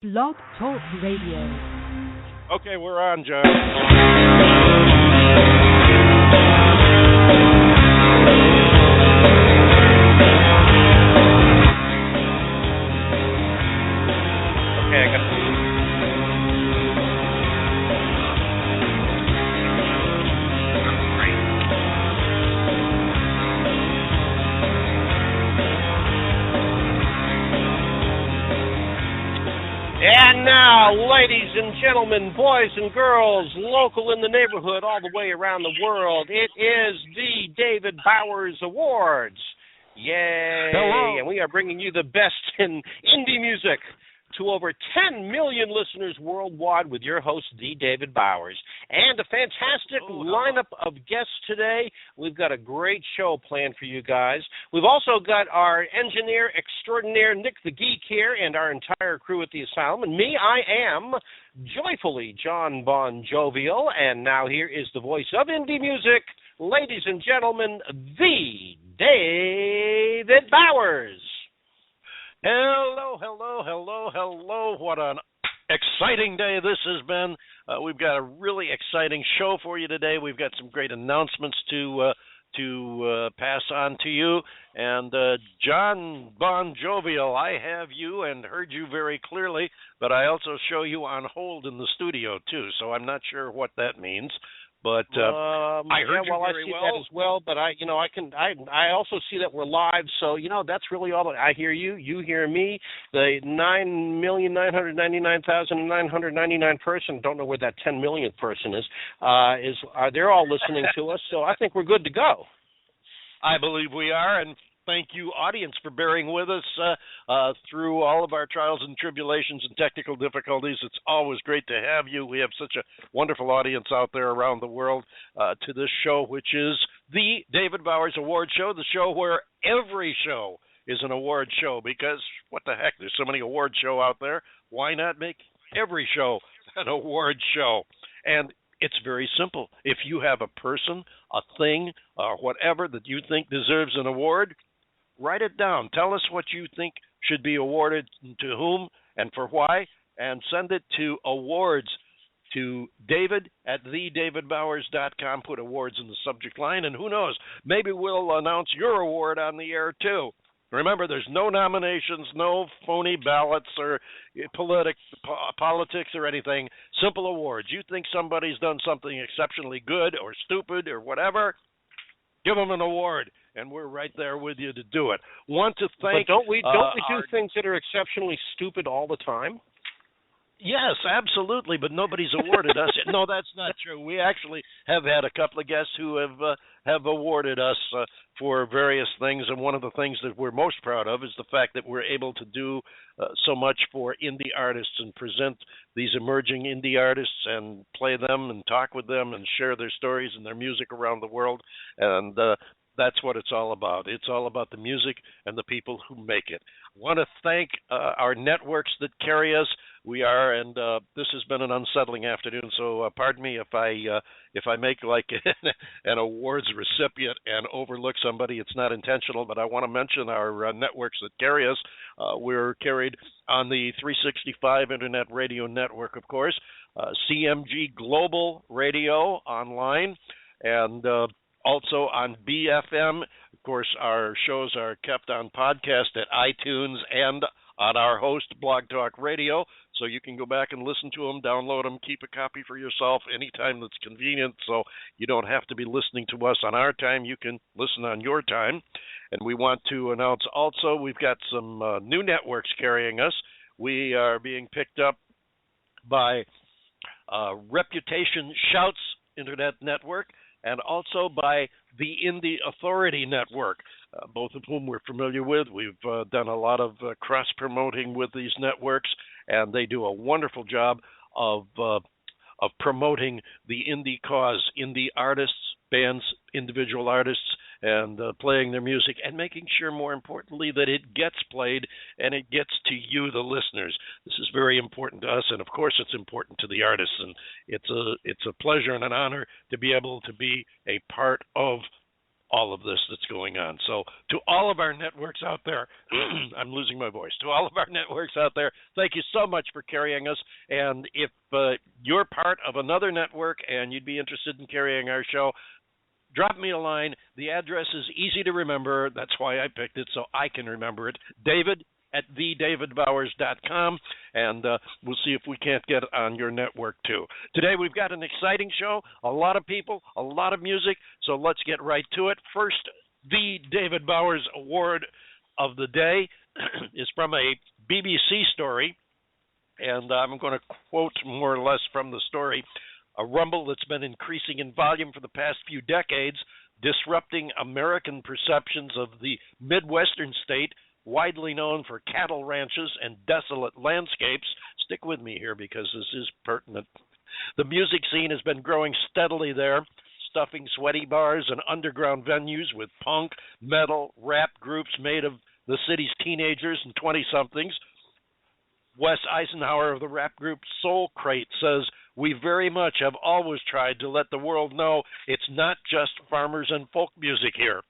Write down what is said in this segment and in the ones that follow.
Blog Talk Radio. Okay, we're on, John. Okay, I got. And now, ladies and gentlemen, boys and girls, local in the neighborhood, all the way around the world, it is the David Bowers Awards. Yay! Hello. And we are bringing you the best in indie music to over 10 million listeners worldwide with your host, the David Bowers. And a fantastic lineup of guests today. We've got a great show planned for you guys. We've also got our engineer extraordinaire, Nick the Geek, here, and our entire crew at the Asylum. And me, I am joyfully Jon Bon Jovial. And now here is the voice of indie music, ladies and gentlemen, the David Bowers. Hello, hello, hello, hello. What an exciting day this has been. We've got a really exciting show for you today. We've got some great announcements to pass on to you. And Jon Bon Jovial, I have you and heard you very clearly, but I also show you on hold in the studio, too, so I'm not sure what that means. But I heard you I very see well. that as well. But I also see that we're live. So that's really all. I hear you. You hear me. The 9,999,999 person. Don't know where that 10 millionth person is. They're all listening to us. So I think we're good to go. I believe we are, and thank you, audience, for bearing with us through all of our trials and tribulations and technical difficulties. It's always great to have you. We have such a wonderful audience out there around the world to this show, which is the David Bowers Awards Show, the show where every show is an award show, because what the heck, there's so many award shows out there. Why not make every show an award show? And it's very simple. If you have a person, a thing, or whatever that you think deserves an award, write it down. Tell us what you think should be awarded to whom and for why, and send it to awards to David at TheDavidBowers.com. Put awards in the subject line, and who knows, maybe we'll announce your award on the air, too. Remember, there's no nominations, no phony ballots or politics or anything. Simple awards. You think somebody's done something exceptionally good or stupid or whatever, give them an award, and we're right there with you to do it. Want to thank. But don't we do things that are exceptionally stupid all the time? Yes, absolutely, but nobody's awarded us. No, that's not true. We actually have had a couple of guests who have awarded us for various things, and one of the things that we're most proud of is the fact that we're able to do so much for indie artists and present these emerging indie artists and play them and talk with them and share their stories and their music around the world, and that's what it's all about. It's all about the music and the people who make it. I want to thank our networks that carry us. We are, and this has been an unsettling afternoon, so pardon me if I make like an awards recipient and overlook somebody. It's not intentional, but I want to mention our networks that carry us. We're carried on the 365 Internet Radio Network, of course, CMG Global Radio online, and also on BFM. Of course, our shows are kept on podcast at iTunes and on our host, Blog Talk Radio, so you can go back and listen to them, download them, keep a copy for yourself anytime that's convenient, so you don't have to be listening to us on our time. You can listen on your time. And we want to announce also we've got some new networks carrying us. We are being picked up by Reputation Shouts Internet Network, and also by the Indie Authority Network, both of whom we're familiar with. We've done a lot of cross-promoting with these networks, and they do a wonderful job of promoting the indie cause, indie artists, bands, individual artists, and playing their music and making sure, more importantly, that it gets played and it gets to you, the listeners. This is very important to us, and of course it's important to the artists, and it's a pleasure and an honor to be able to be a part of all of this that's going on. So to all of our networks out there, I'm losing my voice, to all of our networks out there, thank you so much for carrying us. And if you're part of another network and you'd be interested in carrying our show, drop me a line. The address is easy to remember. That's why I picked it, so I can remember it. David at TheDavidBowers.com, and we'll see if we can't get on your network too. Today we've got an exciting show, a lot of people, a lot of music, so let's get right to it. First, the David Bowers Award of the day is from a BBC story, and I'm going to quote more or less from the story. A rumble that's been increasing in volume for the past few decades, disrupting American perceptions of the Midwestern state, widely known for cattle ranches and desolate landscapes. Stick with me here because this is pertinent. The music scene has been growing steadily there, stuffing sweaty bars and underground venues with punk, metal, rap groups made of the city's teenagers and 20-somethings. Wes Eisenhower of the rap group Soul Crate says, "We very much have always tried to let the world know it's not just farmers and folk music here."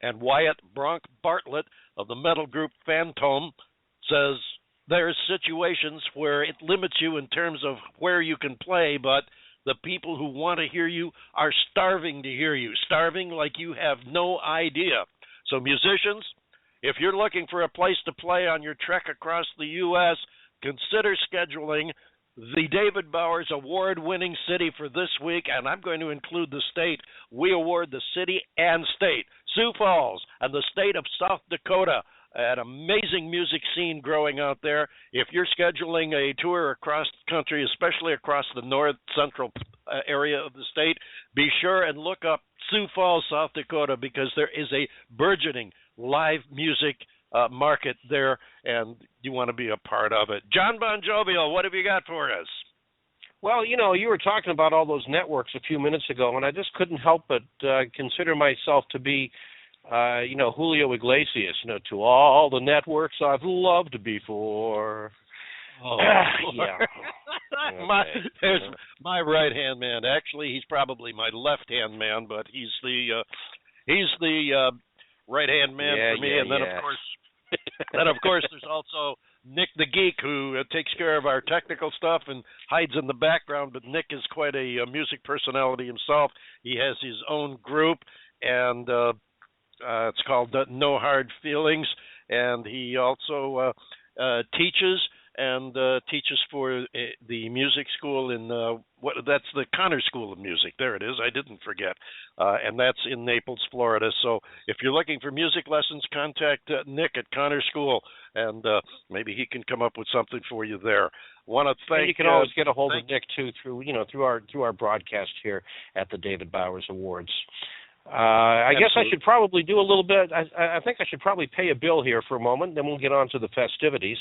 And Wyatt Bronk Bartlett of the metal group Phantom says, "There's situations where it limits you in terms of where you can play, but the people who want to hear you are starving to hear you, starving like you have no idea. So musicians, if you're looking for a place to play on your trek across the U.S., consider scheduling the David Bowers award-winning city for this week, and I'm going to include the state. We award the city and state, Sioux Falls and the state of South Dakota, an amazing music scene growing out there. If you're scheduling a tour across the country, especially across the north-central area of the state, be sure and look up Sioux Falls, South Dakota, because there is a burgeoning live music market there, and you want to be a part of it. Jon Bon Jovial, what have you got for us? Well, you were talking about all those networks a few minutes ago, and I just couldn't help but consider myself to be, Julio Iglesias, to all the networks I've loved before. Oh, yeah. There's my right-hand man. Actually, he's probably my left-hand man, but he's the right-hand man for me. And then, of course, there's also Nick the Geek, who takes care of our technical stuff and hides in the background. But Nick is quite a music personality himself. He has his own group, and it's called No Hard Feelings. And he also teaches for the music school in that's the Connor School of Music. There it is. I didn't forget. And that's in Naples, Florida. So if you're looking for music lessons, contact Nick at Connor School, and maybe he can come up with something for you there. Want to thank. And you can always get a hold of Nick too through our broadcast here at the David Bowers Awards. I guess I should probably do a little bit. I think I should probably pay a bill here for a moment, then we'll get on to the festivities.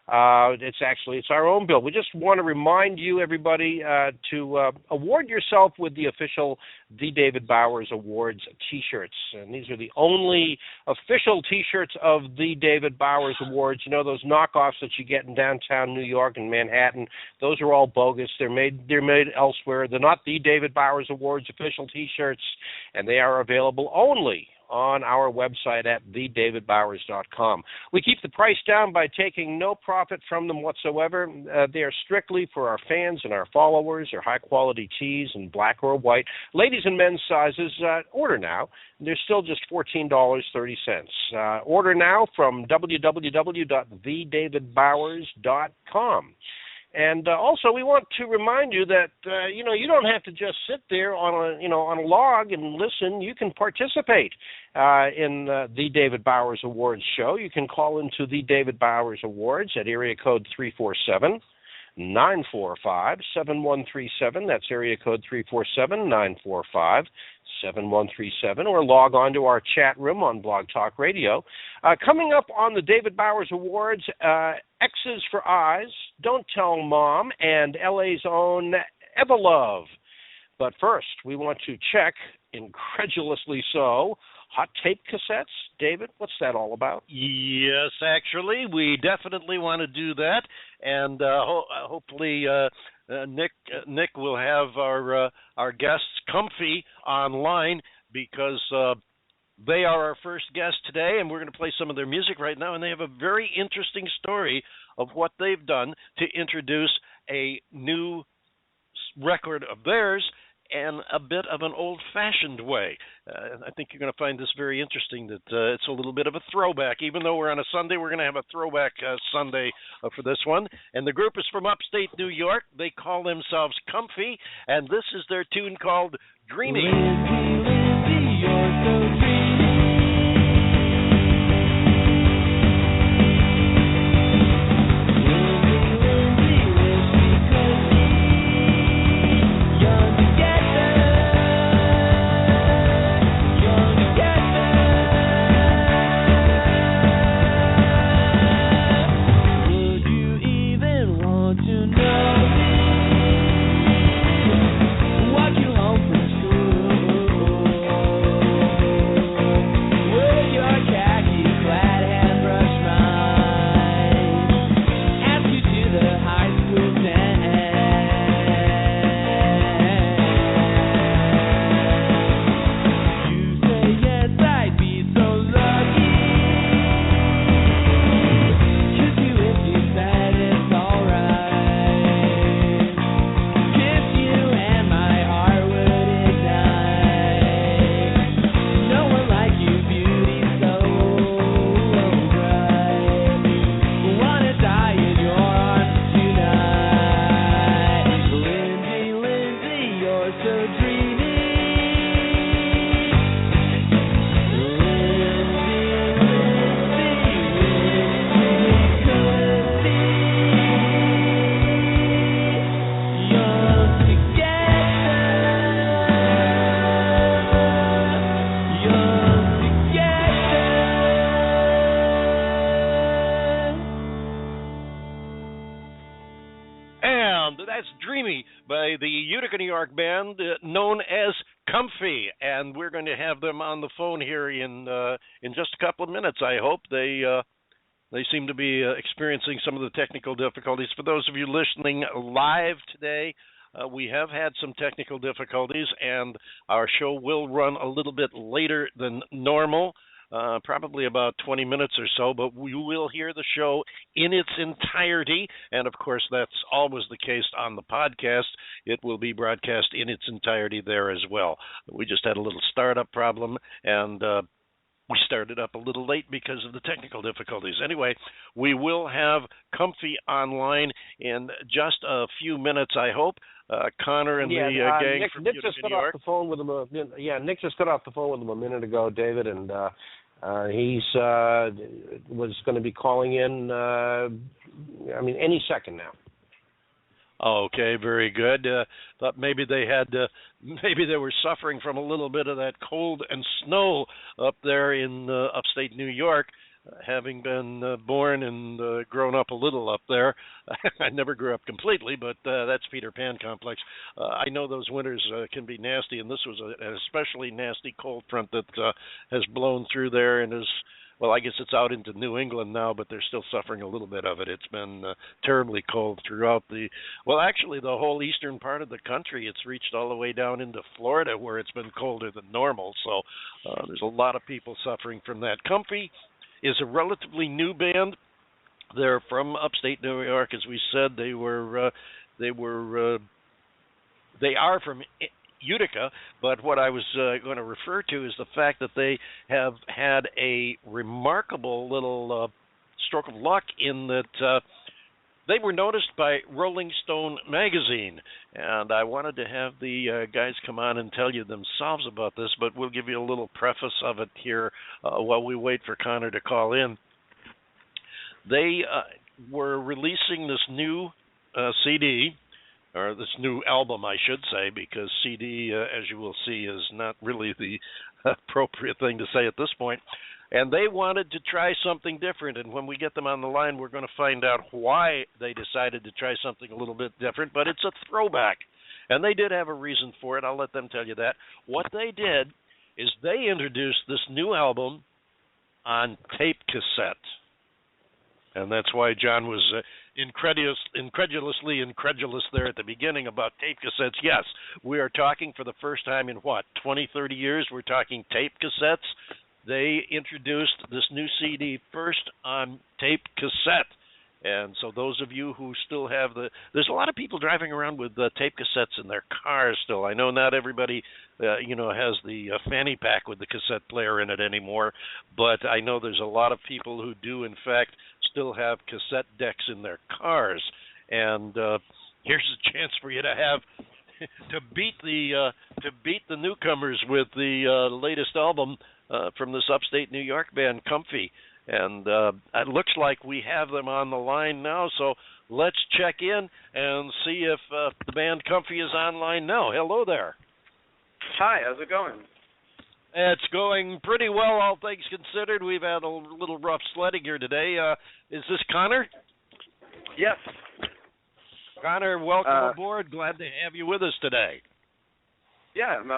It's our own bill. We just want to remind you, everybody, to award yourself with the official The David Bowers Awards T-shirts. And these are the only official T-shirts of The David Bowers Awards. Those knockoffs that you get in downtown New York and Manhattan, those are all bogus. They're made elsewhere. They're not The David Bowers Awards official T-shirts, and they are available only on our website at TheDavidBowers.com. We keep the price down by taking no profit from them whatsoever. They are strictly for our fans and our followers. They're high-quality tees in black or white. Ladies and men's sizes, order now. They're still just $14.30. Order now from www.TheDavidBowers.com. And also, we want to remind you that you don't have to just sit there on a log and listen. You can participate in the David Bowers Awards show. You can call into the David Bowers Awards at area code 347-945-7137. That's area code 347-945-7137, or log on to our chat room on Blog Talk Radio. Coming up on the David Bowers Awards, Exes for Eyes, Don't Tell Mom, and LA's own Evolove. But first, we want to check, incredulously so, hot tape cassettes. David, what's that all about? Yes, actually, we definitely want to do that, and hopefully Nick will have our guests comfy online. because they are our first guest today, and we're going to play some of their music right now, and they have a very interesting story of what they've done to introduce a new record of theirs and a bit of an old-fashioned way. I think you're going to find this very interesting, that it's a little bit of a throwback. Even though we're on a Sunday, we're going to have a throwback Sunday for this one. And the group is from upstate New York. They call themselves Comfy, and this is their tune called Dreamy. Lindsay, you're so dreamy. By the Utica, New York band known as Comfy, and we're going to have them on the phone here in just a couple of minutes. I hope they seem to be experiencing some of the technical difficulties. For those of you listening live today, we have had some technical difficulties, and our show will run a little bit later than normal. Probably about 20 minutes or so, but we will hear the show in its entirety, and of course that's always the case on the podcast. It will be broadcast in its entirety there as well. We just had a little startup problem, and we started up a little late because of the technical difficulties. Anyway, we will have Comfy online in just a few minutes, I hope. Connor and the gang Nick, from Nick Utica, just got New York. off the phone with him. Nick just got off the phone with him a minute ago, David, and he's was going to be calling in. Any second now. Okay, very good. Thought maybe they were suffering from a little bit of that cold and snow up there in upstate New York. Having been born and grown up a little up there, I never grew up completely, but that's Peter Pan complex. I know those winters can be nasty, and this was an especially nasty cold front that has blown through there and is, well, I guess it's out into New England now, but they're still suffering a little bit of it. It's been terribly cold throughout the whole eastern part of the country. It's reached all the way down into Florida, where it's been colder than normal. So there's a lot of people suffering from that. Comfy is a relatively new band. They're from upstate New York, as we said. They are from Utica, but what I was going to refer to is the fact that they have had a remarkable little stroke of luck in that they were noticed by RollingStoneMagazine, and I wanted to have the guys come on and tell you themselves about this, but we'll give you a little preface of it here while we wait for Connor to call in. They were releasing this new CD, or this new album, I should say, because CD, as you will see, is not really the appropriate thing to say at this point. And they wanted to try something different, and when we get them on the line, we're going to find out why they decided to try something a little bit different, but it's a throwback. And they did have a reason for it. I'll let them tell you that. What they did is they introduced this new album on tape cassette. And that's why John was incredulously incredulous there at the beginning about tape cassettes. Yes, we are talking for the first time in 20, 30 years. We're talking tape cassettes. They introduced this new CD first on tape cassette. And so those of you who still have there's a lot of people driving around with tape cassettes in their cars still. I know not everybody, has the fanny pack with the cassette player in it anymore, but I know there's a lot of people who do, in fact, still have cassette decks in their cars. And here's a chance for you to have to beat the newcomers with the latest album from this upstate New York band, Comfy. And it looks like we have them on the line now, so let's check in and see if the band Comfy is online now. Hello there. Hi, how's it going? It's going pretty well, all things considered. We've had a little rough sledding here today. Is this Connor? Yes. Connor, welcome aboard. Glad to have you with us today. Yeah, I'm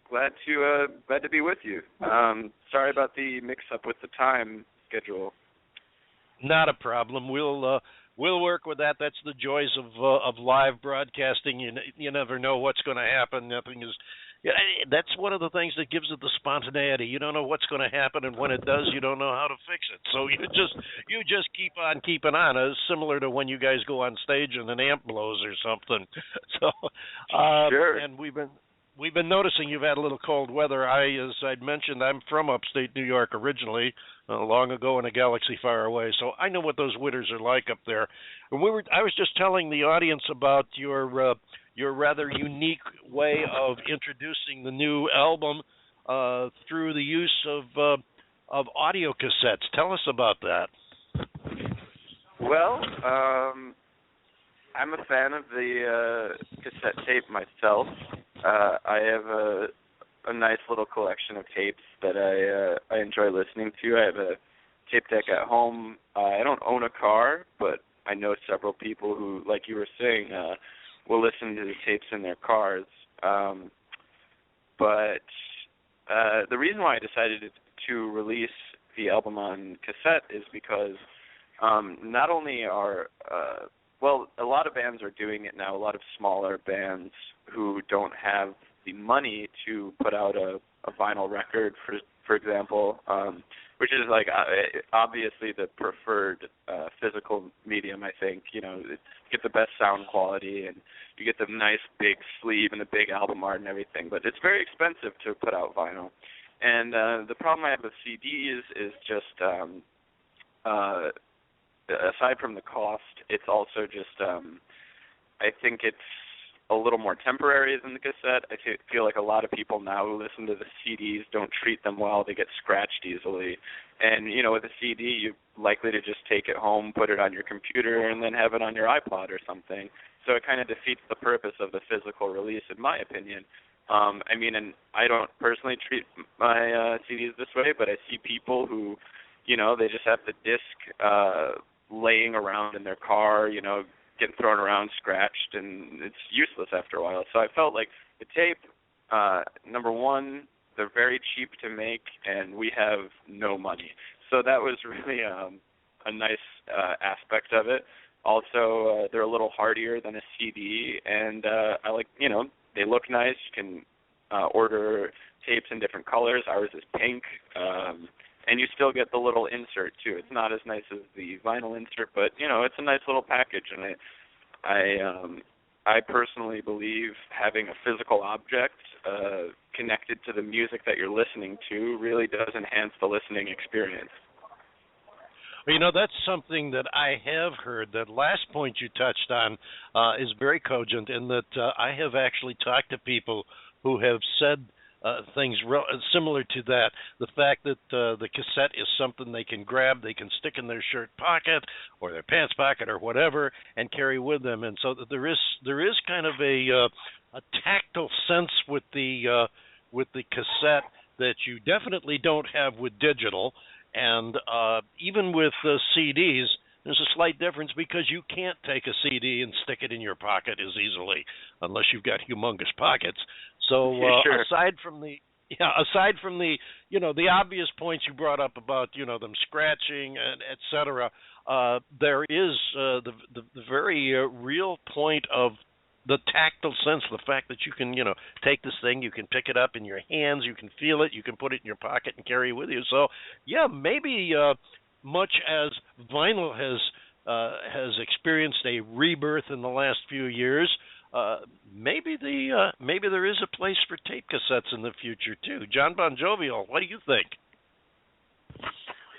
glad to be with you. Sorry about the mix-up with the time schedule. Not a problem. We'll work with that. That's the joys of live broadcasting. You never know what's going to happen. Nothing is. That's one of the things that gives it the spontaneity. You don't know what's going to happen, and when it does, you don't know how to fix it. So you just keep on keeping on. It's similar to when you guys go on stage and an amp blows or something. So sure. And We've been noticing you've had a little cold weather. As I'd mentioned, I'm from upstate New York originally, long ago in a galaxy far away, so I know what those winters are like up there. And I was just telling the audience about your rather unique way of introducing the new album through the use of audio cassettes. Tell us about that. Well, I'm a fan of the cassette tape myself. I have a nice little collection of tapes that I enjoy listening to. I have a tape deck at home. I don't own a car, but I know several people who, like you were saying, will listen to the tapes in their cars. But the reason why I decided to release the album on cassette is because not only are a lot of bands are doing it now, a lot of smaller bands who don't have the money to put out a vinyl record, for example, which is like obviously the preferred physical medium, I think. You get the best sound quality and you get the nice big sleeve and the big album art and everything, but it's very expensive to put out vinyl. And the problem I have with CDs is just aside from the cost, it's also just I think it's a little more temporary than the cassette. I feel like a lot of people now who listen to the CDs don't treat them well. They get scratched easily. And, with a CD, you're likely to just take it home, put it on your computer, and then have it on your iPod or something. So it kind of defeats the purpose of the physical release, in my opinion. And I don't personally treat my CDs this way, but I see people who, they just have the disc laying around in their car, getting thrown around, scratched, and it's useless after a while. So I felt like the tape, number one, they're very cheap to make, and we have no money. So that was really a nice aspect of it. Also, they're a little hardier than a CD, and I like, they look nice. You can order tapes in different colors. Ours is pink. And you still get the little insert, too. It's not as nice as the vinyl insert, but, it's a nice little package. And I personally believe having a physical object connected to the music that you're listening to really does enhance the listening experience. Well, that's something that I have heard. That last point you touched on is very cogent in that I have actually talked to people who have said things similar to that. The fact that the cassette is something they can grab, they can stick in their shirt pocket or their pants pocket or whatever and carry with them. And so that there is kind of a tactile sense with the cassette that you definitely don't have with digital. And even with CDs, there's a slight difference because you can't take a CD and stick it in your pocket as easily unless you've got humongous pockets. So sure. aside from the the obvious points you brought up about them scratching and et cetera, there is the very real point of the tactile sense, the fact that you can, take this thing, you can pick it up in your hands, you can feel it, you can put it in your pocket and carry it with you. So, yeah, maybe much as vinyl has experienced a rebirth in the last few years, maybe there is a place for tape cassettes in the future too. Jon Bon Jovial, what do you think?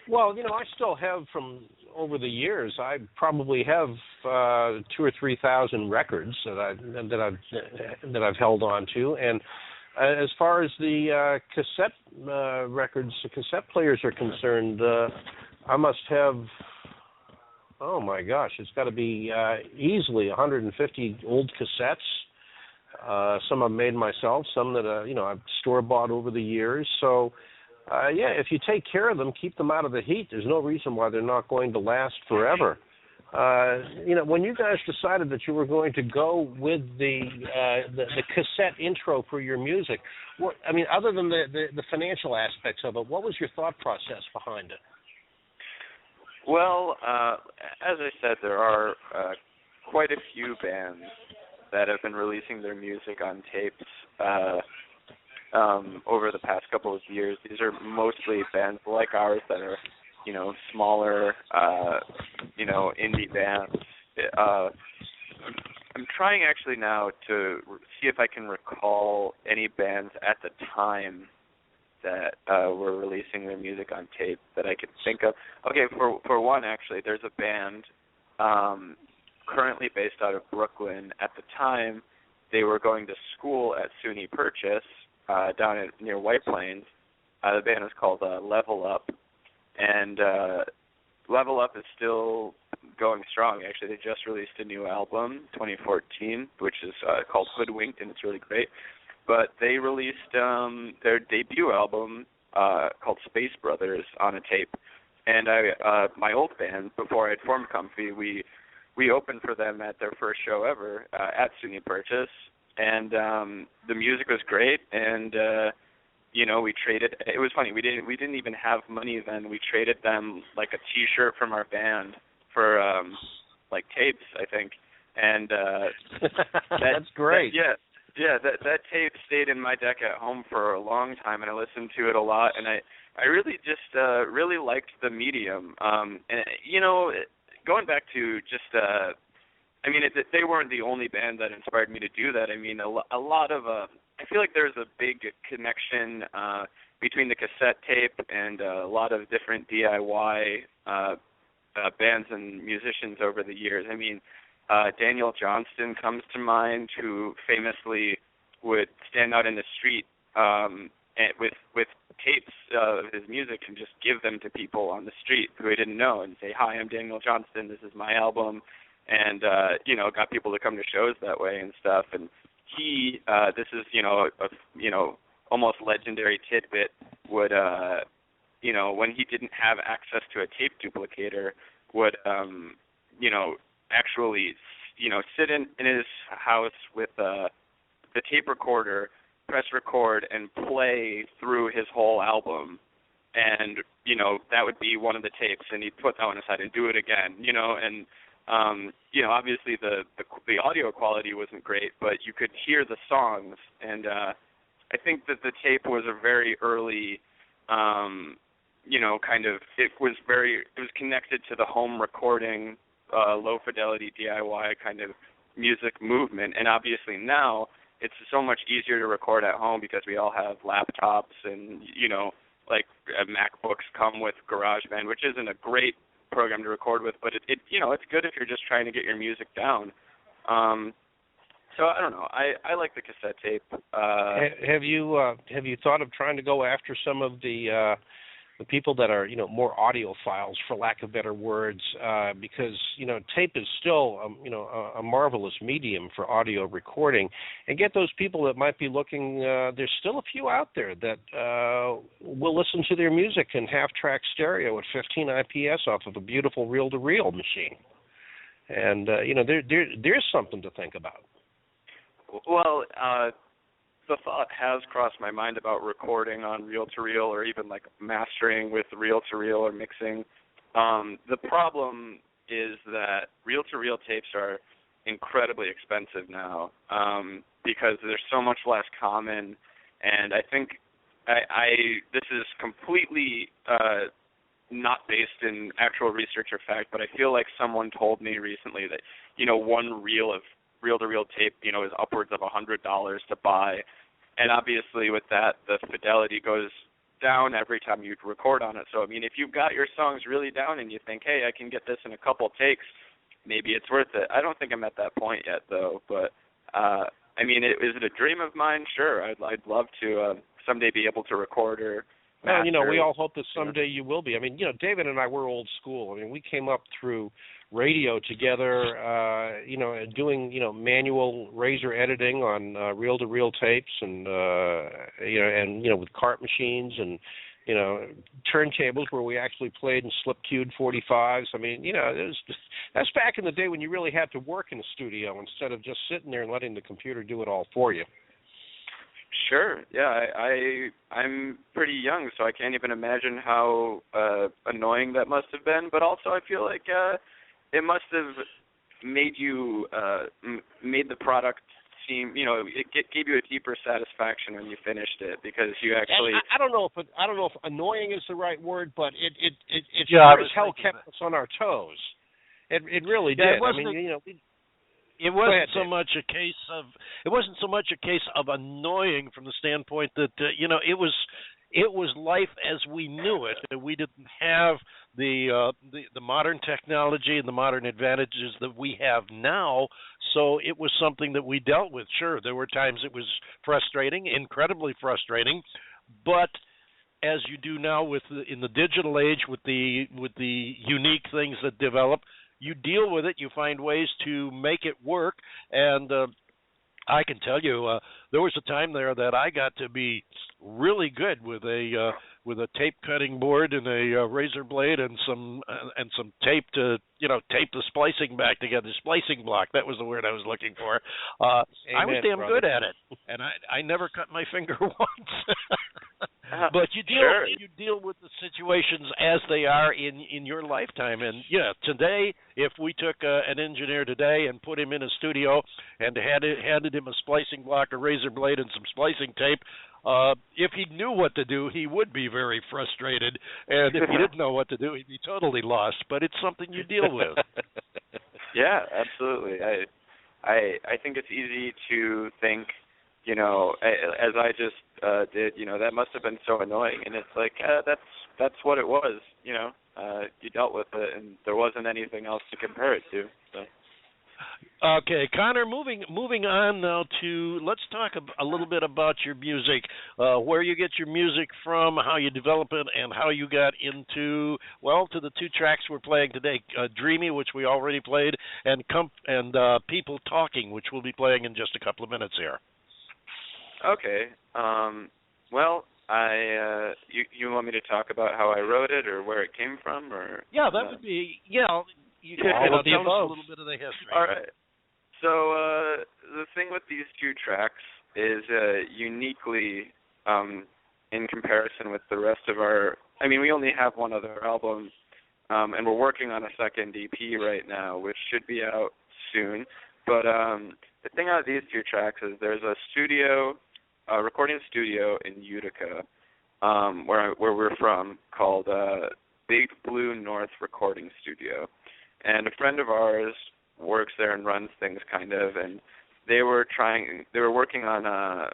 Well, I still have from over the years. I probably have 2,000 or 3,000 records that I've held on to, and as far as the cassette records, the cassette players are concerned, I must have. Oh my gosh, it's got to be easily 150 old cassettes. Some I've made myself, some that I've store bought over the years. So. If you take care of them, keep them out of the heat, there's no reason why they're not going to last forever. When you guys decided that you were going to go with the cassette intro for your music, other than the financial aspects of it, what was your thought process behind it? Well, as I said, there are quite a few bands that have been releasing their music on tapes over the past couple of years. These are mostly bands like ours that are, smaller, indie bands. I'm trying actually now to see if I can recall any bands at the time that were releasing their music on tape that I could think of. Okay, for one, actually, there's a band currently based out of Brooklyn. At the time, they were going to school at SUNY Purchase, down near White Plains. The band is called Level Up, and Level Up is still going strong. Actually, they just released a new album, 2014, which is called Hoodwinked, and it's really great. But they released their debut album called Space Brothers on a tape, and my old band, before I had formed Comfy, we opened for them at their first show ever at SUNY Purchase. And the music was great, and we traded. It was funny. We didn't even have money then. We traded them like a T-shirt from our band for like tapes, I think. And that's great. That tape stayed in my deck at home for a long time, and I listened to it a lot. And I really just really liked the medium. And going back to just. They weren't the only band that inspired me to do that. A lot of I feel like there's a big connection between the cassette tape and a lot of different DIY bands and musicians over the years. Daniel Johnston comes to mind, who famously would stand out in the street with tapes of his music and just give them to people on the street who he didn't know and say, "Hi, I'm Daniel Johnston. This is my album." And got people to come to shows that way and stuff. And he, this is almost legendary tidbit, would when he didn't have access to a tape duplicator, would actually sit in his house with the tape recorder, press record, and play through his whole album. And that would be one of the tapes, and he'd put that one aside and do it again. And obviously the audio quality wasn't great, but you could hear the songs, and I think that the tape was a very early, it was connected to the home recording, low fidelity DIY kind of music movement, and obviously now it's so much easier to record at home because we all have laptops and MacBooks come with GarageBand, which isn't a great program to record with, but it's good if you're just trying to get your music down. So I don't know. I like the cassette tape. Have you thought of trying to go after some of the people that are more audiophiles, for lack of better words, because tape is still a marvelous medium for audio recording, and get those people that might be looking. There's still a few out there that will listen to their music in half-track stereo at 15 IPS off of a beautiful reel-to-reel machine, and there's something to think about. Well, the thought has crossed my mind about recording on reel-to-reel or even like mastering with reel-to-reel or mixing. The problem is that reel-to-reel tapes are incredibly expensive now because they're so much less common, and I think this is completely not based in actual research or fact, but I feel like someone told me recently that, one reel of reel-to-reel tape, is upwards of $100 to buy, and obviously with that, the fidelity goes down every time you record on it. So, if you've got your songs really down and you think, hey, I can get this in a couple takes, maybe it's worth it. I don't think I'm at that point yet, though, but, is it a dream of mine? Sure, I'd love to someday be able to record or master. Well, we all hope that someday you will be. David and I were old school. We came up through radio together, doing, manual razor editing on reel-to-reel tapes and with cart machines and, turntables where we actually played in slip-cued 45s. That's back in the day when you really had to work in the studio instead of just sitting there and letting the computer do it all for you. Sure. Yeah, I'm pretty young, so I can't even imagine how annoying that must have been. But also, I feel like it must have made you made the product seem, it gave you a deeper satisfaction when you finished it because you actually. I don't know if annoying is the right word, but it sure as hell kept us on our toes. It really did. It wasn't so much a case of annoying from the standpoint that it was life as we knew it. We didn't have the modern technology and the modern advantages that we have now, so it was something that we dealt with. Sure, there were times it was frustrating, incredibly frustrating, but as you do now in the digital age with the unique things that develop, you deal with it, you find ways to make it work, and I can tell you there was a time there that I got to be really good with a tape cutting board and a razor blade and some tape to tape the splicing back together. Splicing block, that was the word I was looking for. I was damn good at it, and I never cut my finger once. But you deal with the situations as they are in your lifetime. And today, if we took an engineer today and put him in a studio and handed him a splicing block, a razor blade, and some splicing tape, if he knew what to do, he would be very frustrated. And if he didn't know what to do, he'd be totally lost. But it's something you deal with. Yeah, absolutely. I think it's easy to think, as I just did, that must have been so annoying. And it's like, that's what it was, you dealt with it, and there wasn't anything else to compare it to. So. Okay, Connor, moving on now to, let's talk a little bit about your music, where you get your music from, how you develop it, and how you got into, to the two tracks we're playing today, Dreamy, which we already played, and People Talking, which we'll be playing in just a couple of minutes here. Okay. You want me to talk about how I wrote it or where it came from, or? Yeah, that would be. Yeah, you can tell us a little bit of the history. All right. So the thing with these two tracks is uniquely, in comparison with the rest of our. We only have one other album, and we're working on a second EP right now, which should be out soon. But the thing about these two tracks is there's a recording studio in Utica, where we're from, called Big Blue North Recording Studio. And a friend of ours works there and runs things kind of, and they were working on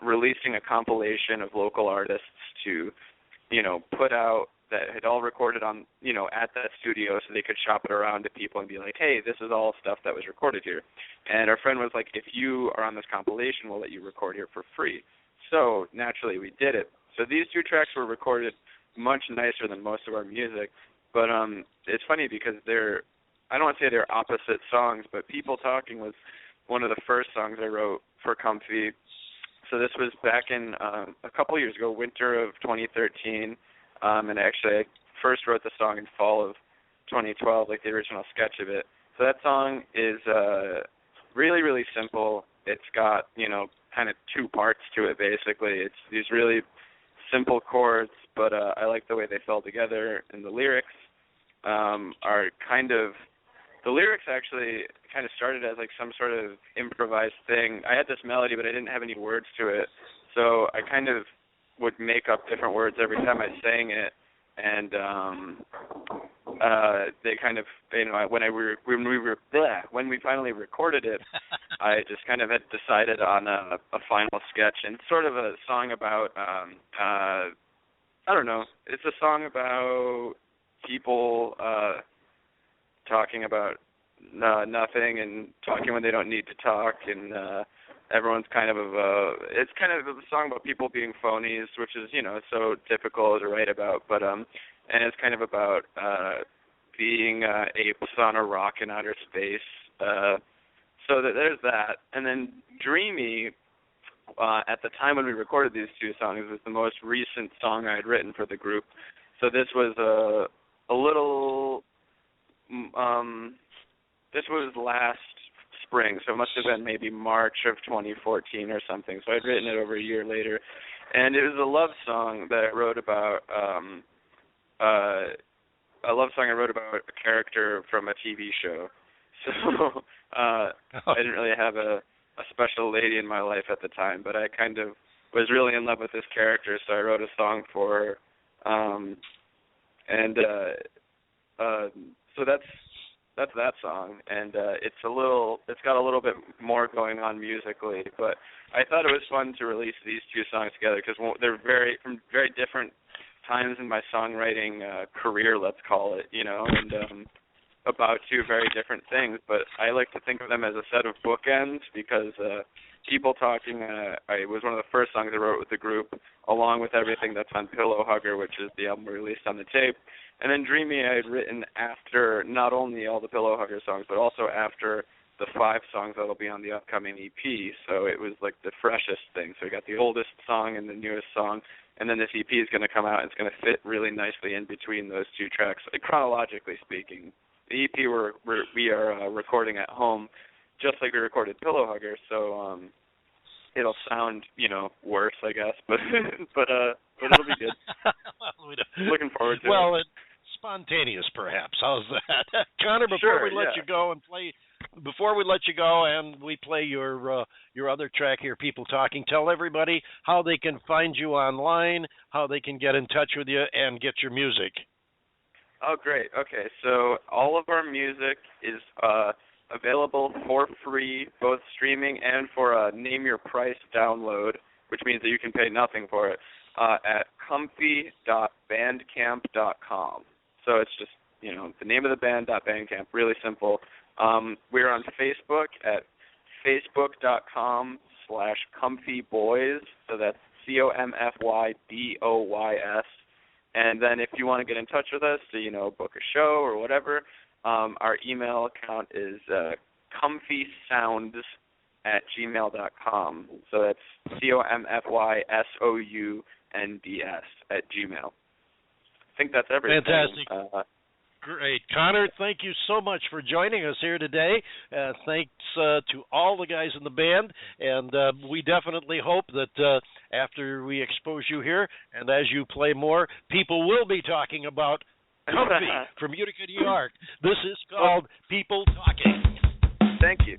releasing a compilation of local artists to, put out that had all recorded on, at that studio so they could shop it around to people and be like, hey, this is all stuff that was recorded here. And our friend was like, if you are on this compilation, we'll let you record here for free. So naturally we did it. So these two tracks were recorded much nicer than most of our music, but it's funny because I don't want to say they're opposite songs, but People Talking was one of the first songs I wrote for Comfy. So this was back in a couple years ago, winter of 2013. And actually, I first wrote the song in fall of 2012, like the original sketch of it. So that song is really, really simple. It's got, kind of two parts to it, basically. It's these really simple chords, but I like the way they fell together in the lyrics. are kind of, the lyrics actually kind of started as like some sort of improvised thing. I had this melody, but I didn't have any words to it, so I kind of would make up different words every time I sang it, and they kind of, you know, when we finally recorded it, I just kind of had decided on a final sketch, and sort of a song about, I don't know, it's a song about people talking about nothing and talking when they don't need to talk, and everyone's kind of it's kind of a song about people being phonies, which is, you know, so typical to write about, but and it's kind of about being apes on a rock in outer space. So there's that, and then Dreamy, at the time when we recorded these two songs, was the most recent song I had written for the group. So this was a little. This was last spring, so it must have been maybe March of 2014 or something. So I'd written it over a year later, and it was a love song that I wrote about. A love song I wrote about a character from a TV show. So I didn't really have a special lady in my life at the time, but I kind of was really in love with this character, so I wrote a song for her. So that's that song, and it's got a little bit more going on musically, but I thought it was fun to release these two songs together because they're from very different times in my songwriting career, let's call it, you know, and about two very different things, but I like to think of them as a set of bookends because People Talking was one of the first songs I wrote with the group, along with everything that's on Pillow Hugger, which is the album we released on the tape. And then Dreamy I had written after not only all the Pillow Hugger songs, but also after the 5 songs that'll be on the upcoming EP. So it was like the freshest thing. So we got the oldest song and the newest song, and then this EP is going to come out and it's going to fit really nicely in between those two tracks, chronologically speaking. The EP we are recording at home, just like we recorded Pillow Hugger, so it'll sound, you know, worse, I guess, but it'll be good. Looking forward to it. Well, spontaneous, perhaps. How's that, Connor? Before we let you go and we play your other track here, People Talking, tell everybody how they can find you online, how they can get in touch with you and get your music. Oh, great. Okay, so all of our music is available for free, both streaming and for a Name Your Price download, which means that you can pay nothing for it, at comfy.bandcamp.com. So it's just, you know, the name of the band.bandcamp, really simple. We're on Facebook at facebook.com/comfyboys, so that's COMFYBOYS. And then if you want to get in touch with us to, you know, book a show or whatever, our email account is comfysounds@gmail.com. So that's COMFYSOUNDS@gmail. I think that's everything. Fantastic. Great. Connor, thank you so much for joining us here today. Thanks to all the guys in the band, and we definitely hope that after we expose you here and as you play more, people will be talking about Comfy from Utica, New York. This is called People Talking. Thank you.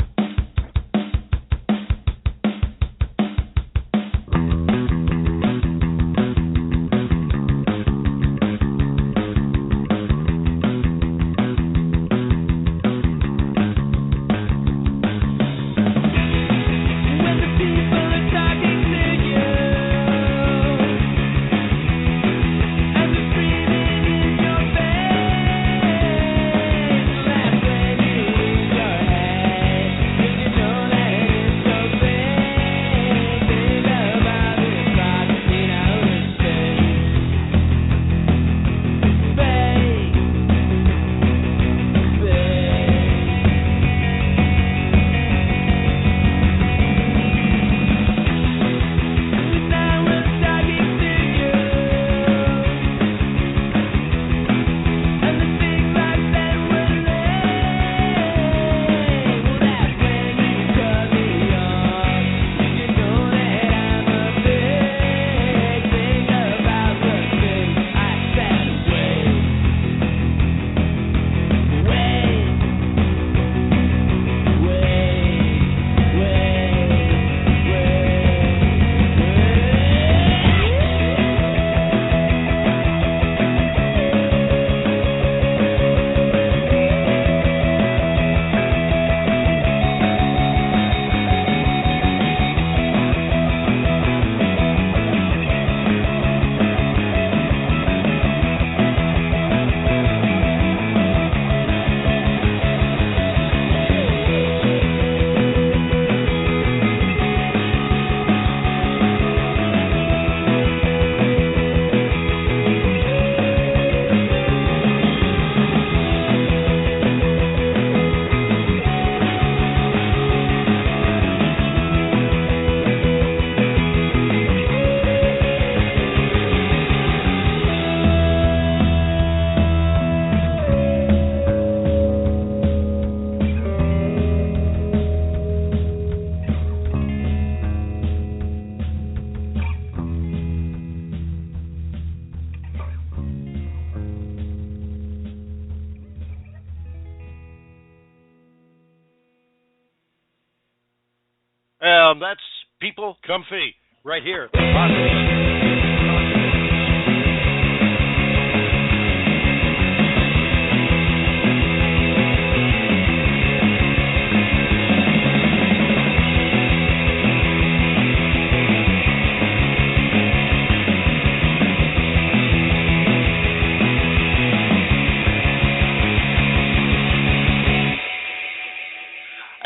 That's People Comfy right here.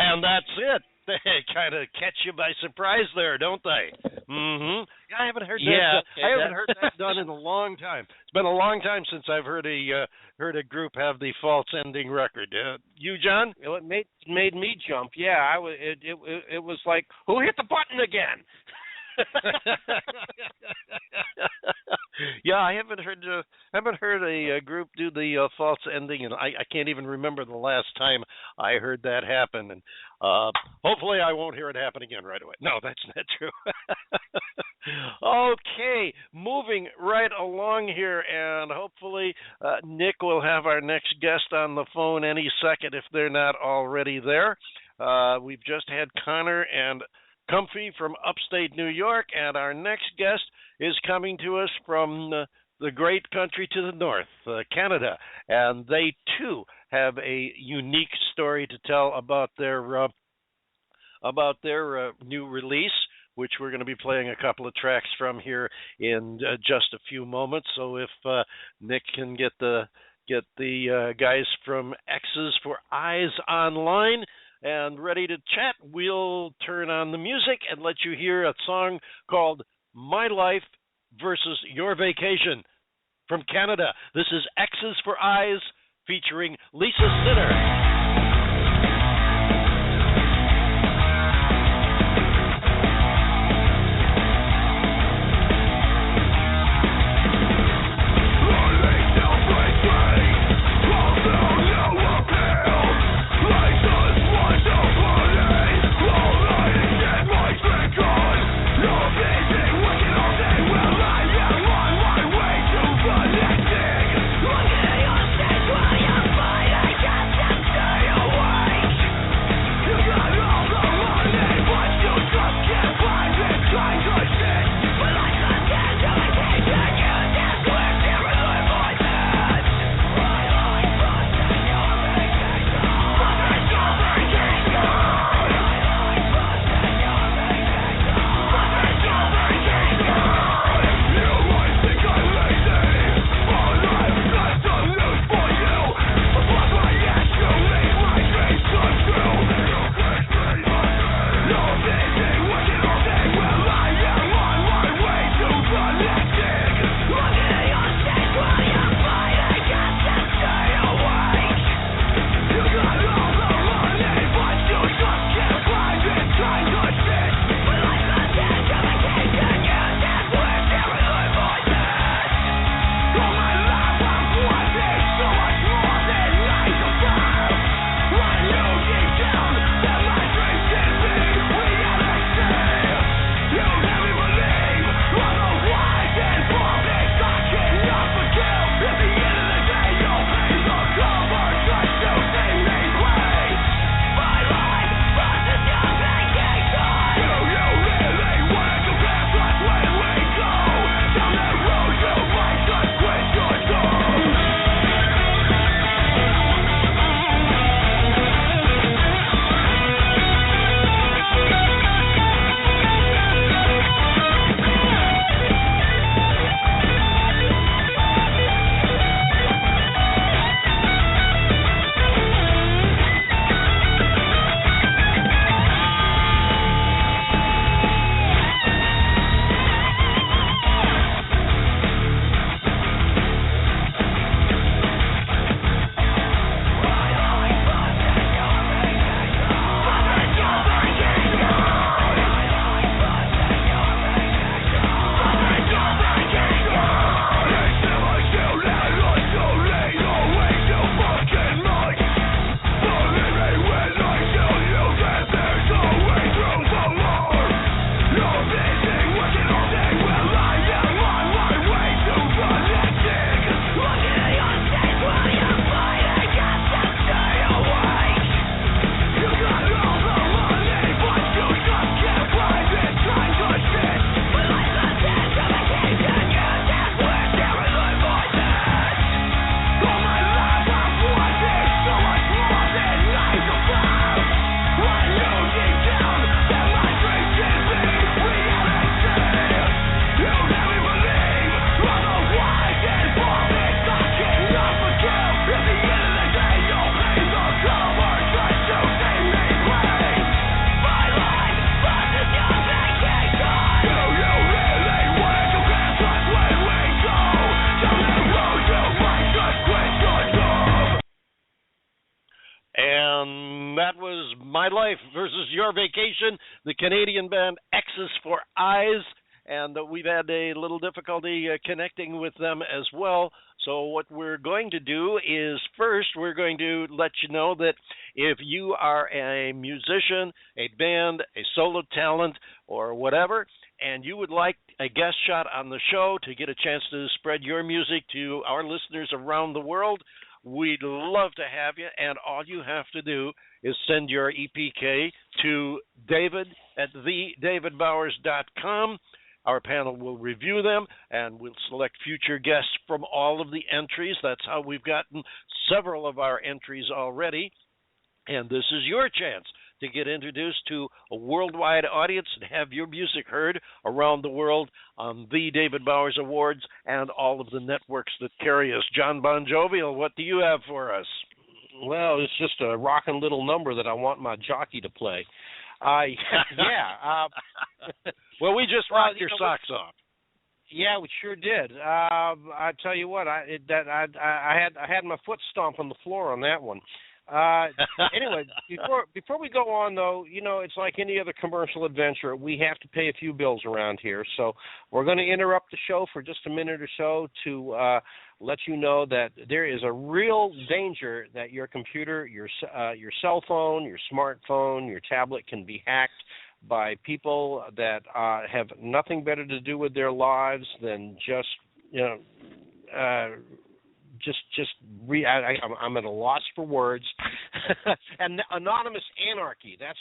And that's it. They kind of catch you by surprise there, don't they? Mm-hmm. I haven't heard that. I haven't heard that done in a long time. It's been a long time since I've heard a group have the false ending record. You, John? It made me jump. Yeah, it was like, who hit the button again? Yeah, I haven't heard a group do the false ending, and I can't even remember the last time I heard that happen. And hopefully, I won't hear it happen again right away. No, that's not true. Okay, moving right along here, and hopefully Nick will have our next guest on the phone any second if they're not already there. We've just had Connor and Comfy from upstate New York, and our next guest is coming to us from the great country to the north, Canada, and they too have a unique story to tell about their new release, which we're going to be playing a couple of tracks from here in just a few moments. So if Nick can get the guys from Exes for Eyes online and ready to chat, we'll turn on the music and let you hear a song called My Life versus Your Vacation from Canada. This is Exes for Eyes featuring Lisa Sitter. Look at your face while you're fighting against That was My Life versus Your Vacation, the Canadian band Exes for Eyes, and we've had a little difficulty connecting with them as well. So what we're going to do is first we're going to let you know that if you are a musician, a band, a solo talent, or whatever, and you would like a guest shot on the show to get a chance to spread your music to our listeners around the world, we'd love to have you, and all you have to do is send your EPK to David at TheDavidBowers.com. Our panel will review them, and we'll select future guests from all of the entries. That's how we've gotten several of our entries already. And this is your chance to get introduced to a worldwide audience and have your music heard around the world on the David Bowers Awards and all of the networks that carry us. Jon Bon Jovial, what do you have for us? Well, it's just a rocking little number that I want my jockey to play. Well, we just rocked your socks off. Yeah, we sure did. I tell you what, I had my foot stomp on the floor on that one. Anyway, before we go on, though, you know, it's like any other commercial adventure. We have to pay a few bills around here, so we're going to interrupt the show for just a minute or so to let you know that there is a real danger that your computer, your cell phone, your smartphone, your tablet can be hacked by people that have nothing better to do with their lives than just, you know, I'm at a loss for words. And anonymous anarchy. That's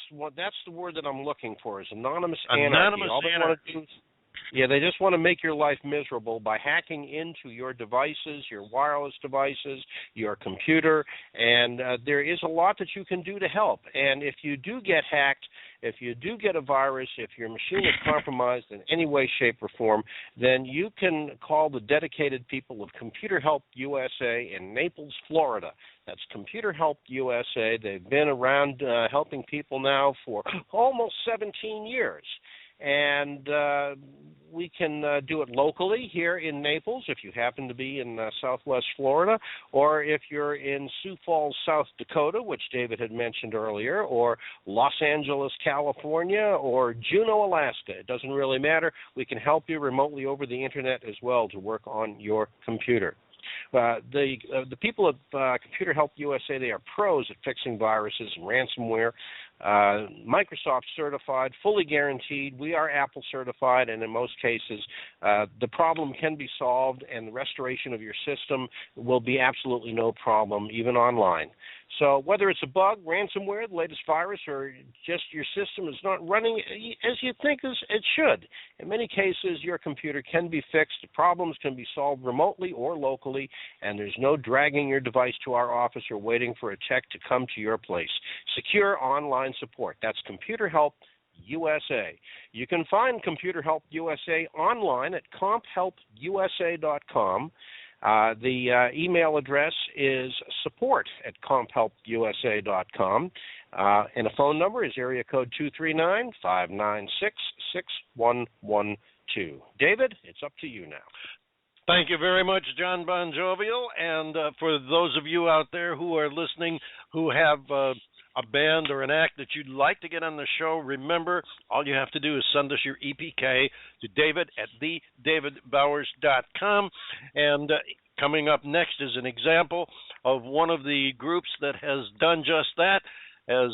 the word that I'm looking for. Is anonymous anarchy. Anonymous anarchy. They just want to make your life miserable by hacking into your devices, your wireless devices, your computer, and there is a lot that you can do to help. And if you do get hacked, if you do get a virus, if your machine is compromised in any way, shape, or form, then you can call the dedicated people of Computer Help USA in Naples, Florida. That's Computer Help USA. They've been around helping people now for almost 17 years. And we can do it locally here in Naples if you happen to be in southwest Florida, or if you're in Sioux Falls, South Dakota, which David had mentioned earlier, or Los Angeles, California, or Juneau, Alaska. It doesn't really matter. We can help you remotely over the Internet as well to work on your computer. The people at Computer Help USA, they are pros at fixing viruses and ransomware. Microsoft certified, fully guaranteed. We are Apple certified, and in most cases, the problem can be solved, and the restoration of your system will be absolutely no problem, even online. So whether it's a bug, ransomware, the latest virus, or just your system is not running as you think it should, in many cases, your computer can be fixed. The problems can be solved remotely or locally, and there's no dragging your device to our office or waiting for a tech to come to your place. Secure online support. That's Computer Help USA. You can find Computer Help USA online at comphelpusa.com. The email address is support@comphelpusa.com. And a phone number is area code 239-596-6112. David, it's up to you now. Thank you very much, Jon Bon Jovial. And for those of you out there who are listening who have a band or an act that you'd like to get on the show, remember, all you have to do is send us your EPK to David at TheDavidBowers.com. And coming up next is an example of one of the groups that has done just that, has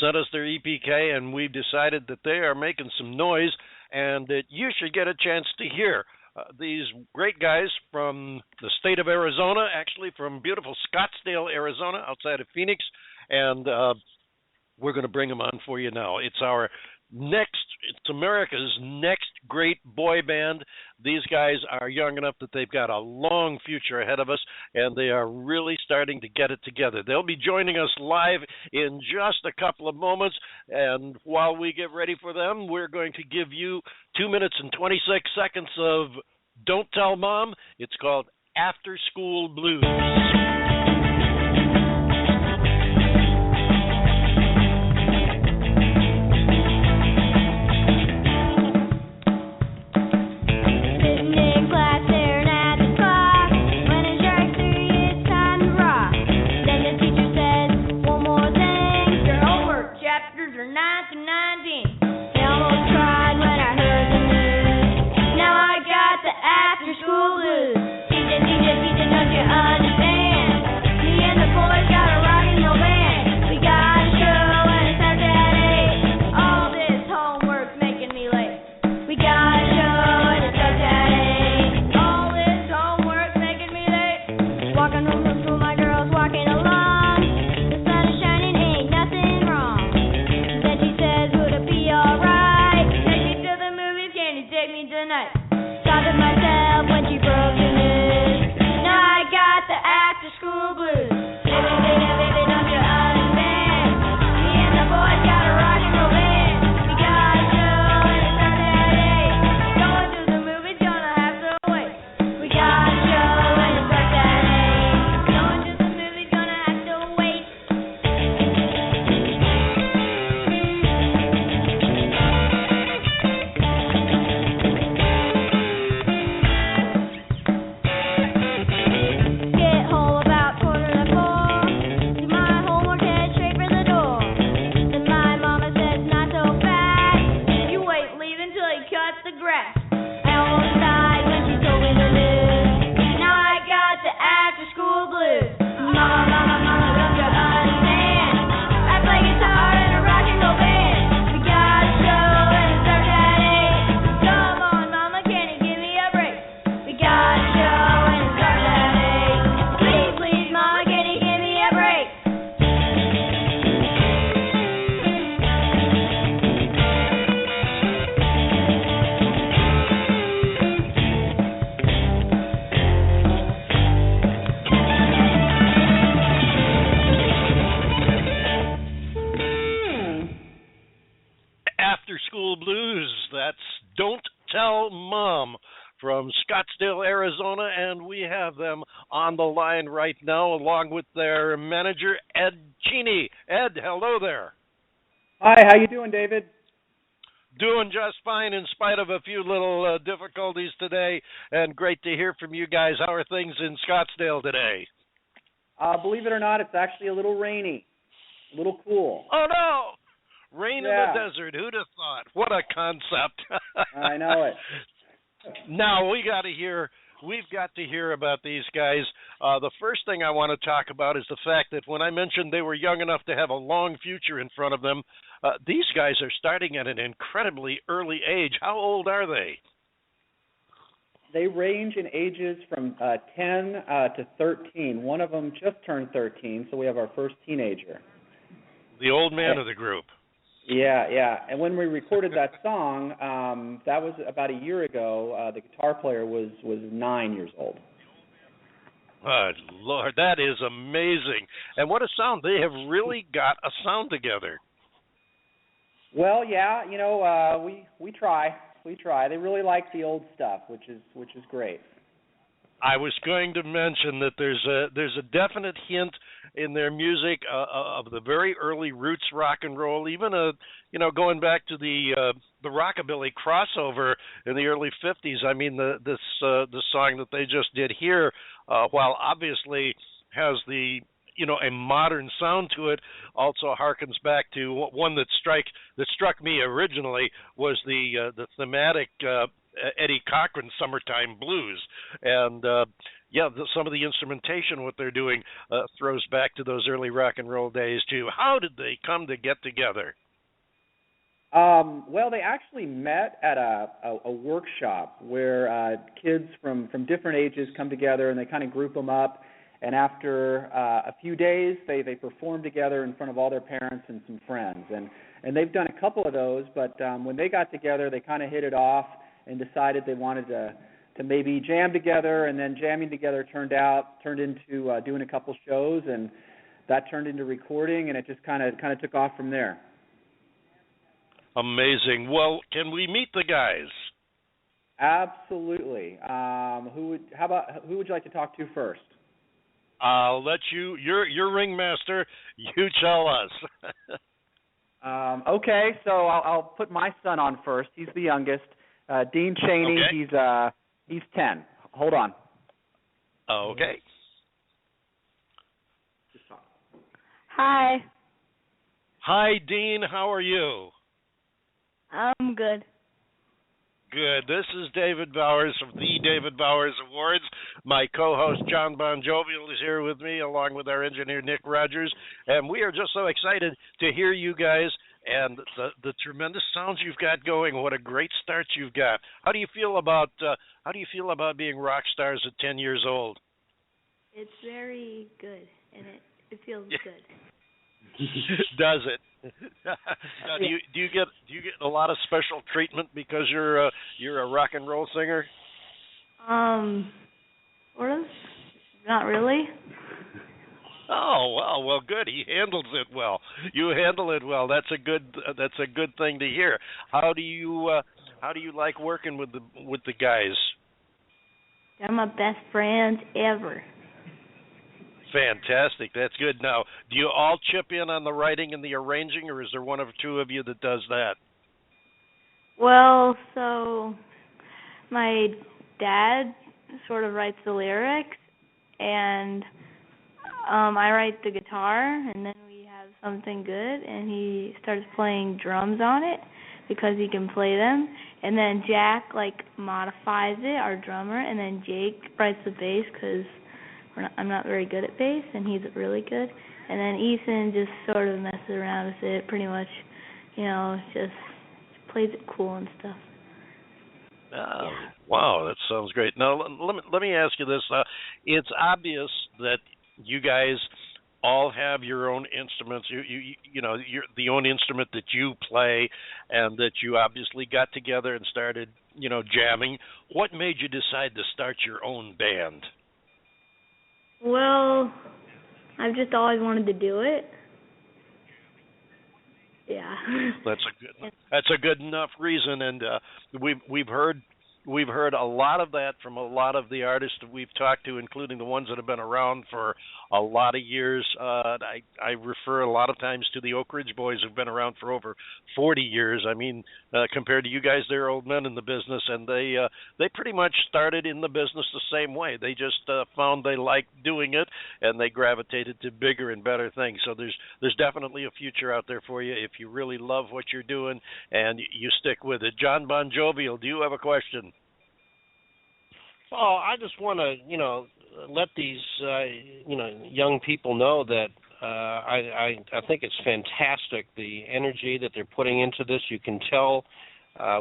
sent us their EPK, and we've decided that they are making some noise and that you should get a chance to hear. These great guys from the state of Arizona, actually from beautiful Scottsdale, Arizona, outside of Phoenix, and we're going to bring them on for you now. It's our next it's America's next great boy band. These guys are young enough that they've got a long future ahead of us, and they are really starting to get it together. They'll be joining us live in just a couple of moments, and while we get ready for them, we're going to give you 2 minutes and 26 seconds of Don't Tell Mom. It's called After School Blues. From Scottsdale, Arizona, and we have them on the line right now along with their manager, Ed Cheney. Ed, hello there. Hi, how you doing, David? Doing just fine in spite of a few little difficulties today, and great to hear from you guys. How are things in Scottsdale today? Believe it or not, it's actually a little rainy, a little cool. Oh, no! Rain in the desert. Who'd have thought? What a concept. I know it. Now we've got to hear about these guys. The first thing I want to talk about is the fact that when I mentioned they were young enough to have a long future in front of them, these guys are starting at an incredibly early age. How old are they? They range in ages from 10 to 13. One of them just turned 13, so we have our first teenager. The old man of the group. Yeah. And when we recorded that song, that was about a year ago. The guitar player was 9 years old. Oh, Lord, that is amazing. And what a sound. They have really got a sound together. Well, yeah, we try. They really like the old stuff, which is great. I was going to mention that there's a definite hint in their music of the very early roots rock and roll, even going back to the rockabilly crossover in the early 50s. I mean, the song that they just did here, while obviously has the a modern sound to it, also harkens back to one that struck me originally was the thematic Eddie Cochran Summertime Blues. And some of the instrumentation, what they're doing, throws back to those early rock and roll days too. How did they come to get together? Well, they actually met at a workshop where kids from different ages come together and they kind of group them up. And after a few days, they perform together in front of all their parents and some friends. And they've done a couple of those, but when they got together, they kind of hit it off and decided they wanted to maybe jam together, and then jamming together turned into doing a couple shows, and that turned into recording, and it just kind of took off from there. Amazing. Well, can we meet the guys? Absolutely. Who would you like to talk to first? I'll let you. You're ringmaster. You tell us. Okay, so I'll put my son on first. He's the youngest. Dean Chaney. Okay. He's 10. Hold on. Okay. Hi. Hi, Dean. How are you? I'm good. Good. This is David Bowers of the David Bowers Awards. My co-host Jon Bon Jovial is here with me, along with our engineer Nick Rogers, and we are just so excited to hear you guys and the tremendous sounds you've got going. What a great start you've got. How do you feel about being rock stars at 10 years old? It's very good, and it feels good. Does it? Now, do you get a lot of special treatment because you're a rock and roll singer? Sort of. Not really. Oh, well, good. He handles it well. You handle it well. That's a good thing to hear. How do you like working with the guys? They're my best friends ever. Fantastic. That's good. Now, do you all chip in on the writing and the arranging, or is there one or two of you that does that? Well, so my dad sort of writes the lyrics, and I write the guitar, and then we have something good, and he starts playing drums on it because he can play them, and then Jack modifies it, our drummer, and then Jake writes the bass because I'm not very good at bass, and he's really good. And then Ethan just sort of messes around with it, pretty much, just plays it cool and stuff. Yeah. Wow, that sounds great. Now, let me ask you this. It's obvious that you guys all have your own instruments. You're the own instrument that you play, and that you obviously got together and started, jamming. What made you decide to start your own band? Well, I've just always wanted to do it. Yeah. That's a good enough reason, and we've heard a lot of that from a lot of the artists that we've talked to, including the ones that have been around for a lot of years. I refer a lot of times to the Oak Ridge Boys, who've been around for over 40 years. I mean, compared to you guys, they're old men in the business, and they pretty much started in the business the same way. They just found they liked doing it, and they gravitated to bigger and better things. So there's definitely a future out there for you if you really love what you're doing and you stick with it. Jon Bon Jovial, do you have a question? Oh, I just want to, let these, young people know that I think it's fantastic, the energy that they're putting into this. You can tell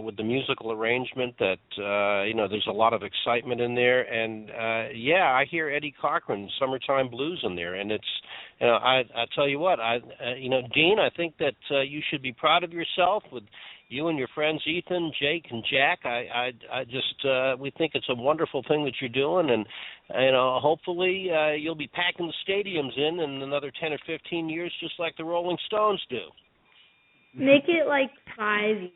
with the musical arrangement that, there's a lot of excitement in there. And, I hear Eddie Cochran's Summertime Blues in there. And it's, I tell you what, Dean, I think that you should be proud of yourself with you and your friends Ethan, Jake, and Jack. I just we think it's a wonderful thing that you're doing, and hopefully you'll be packing the stadiums in another 10 or 15 years, just like the Rolling Stones do. Make it 5 years.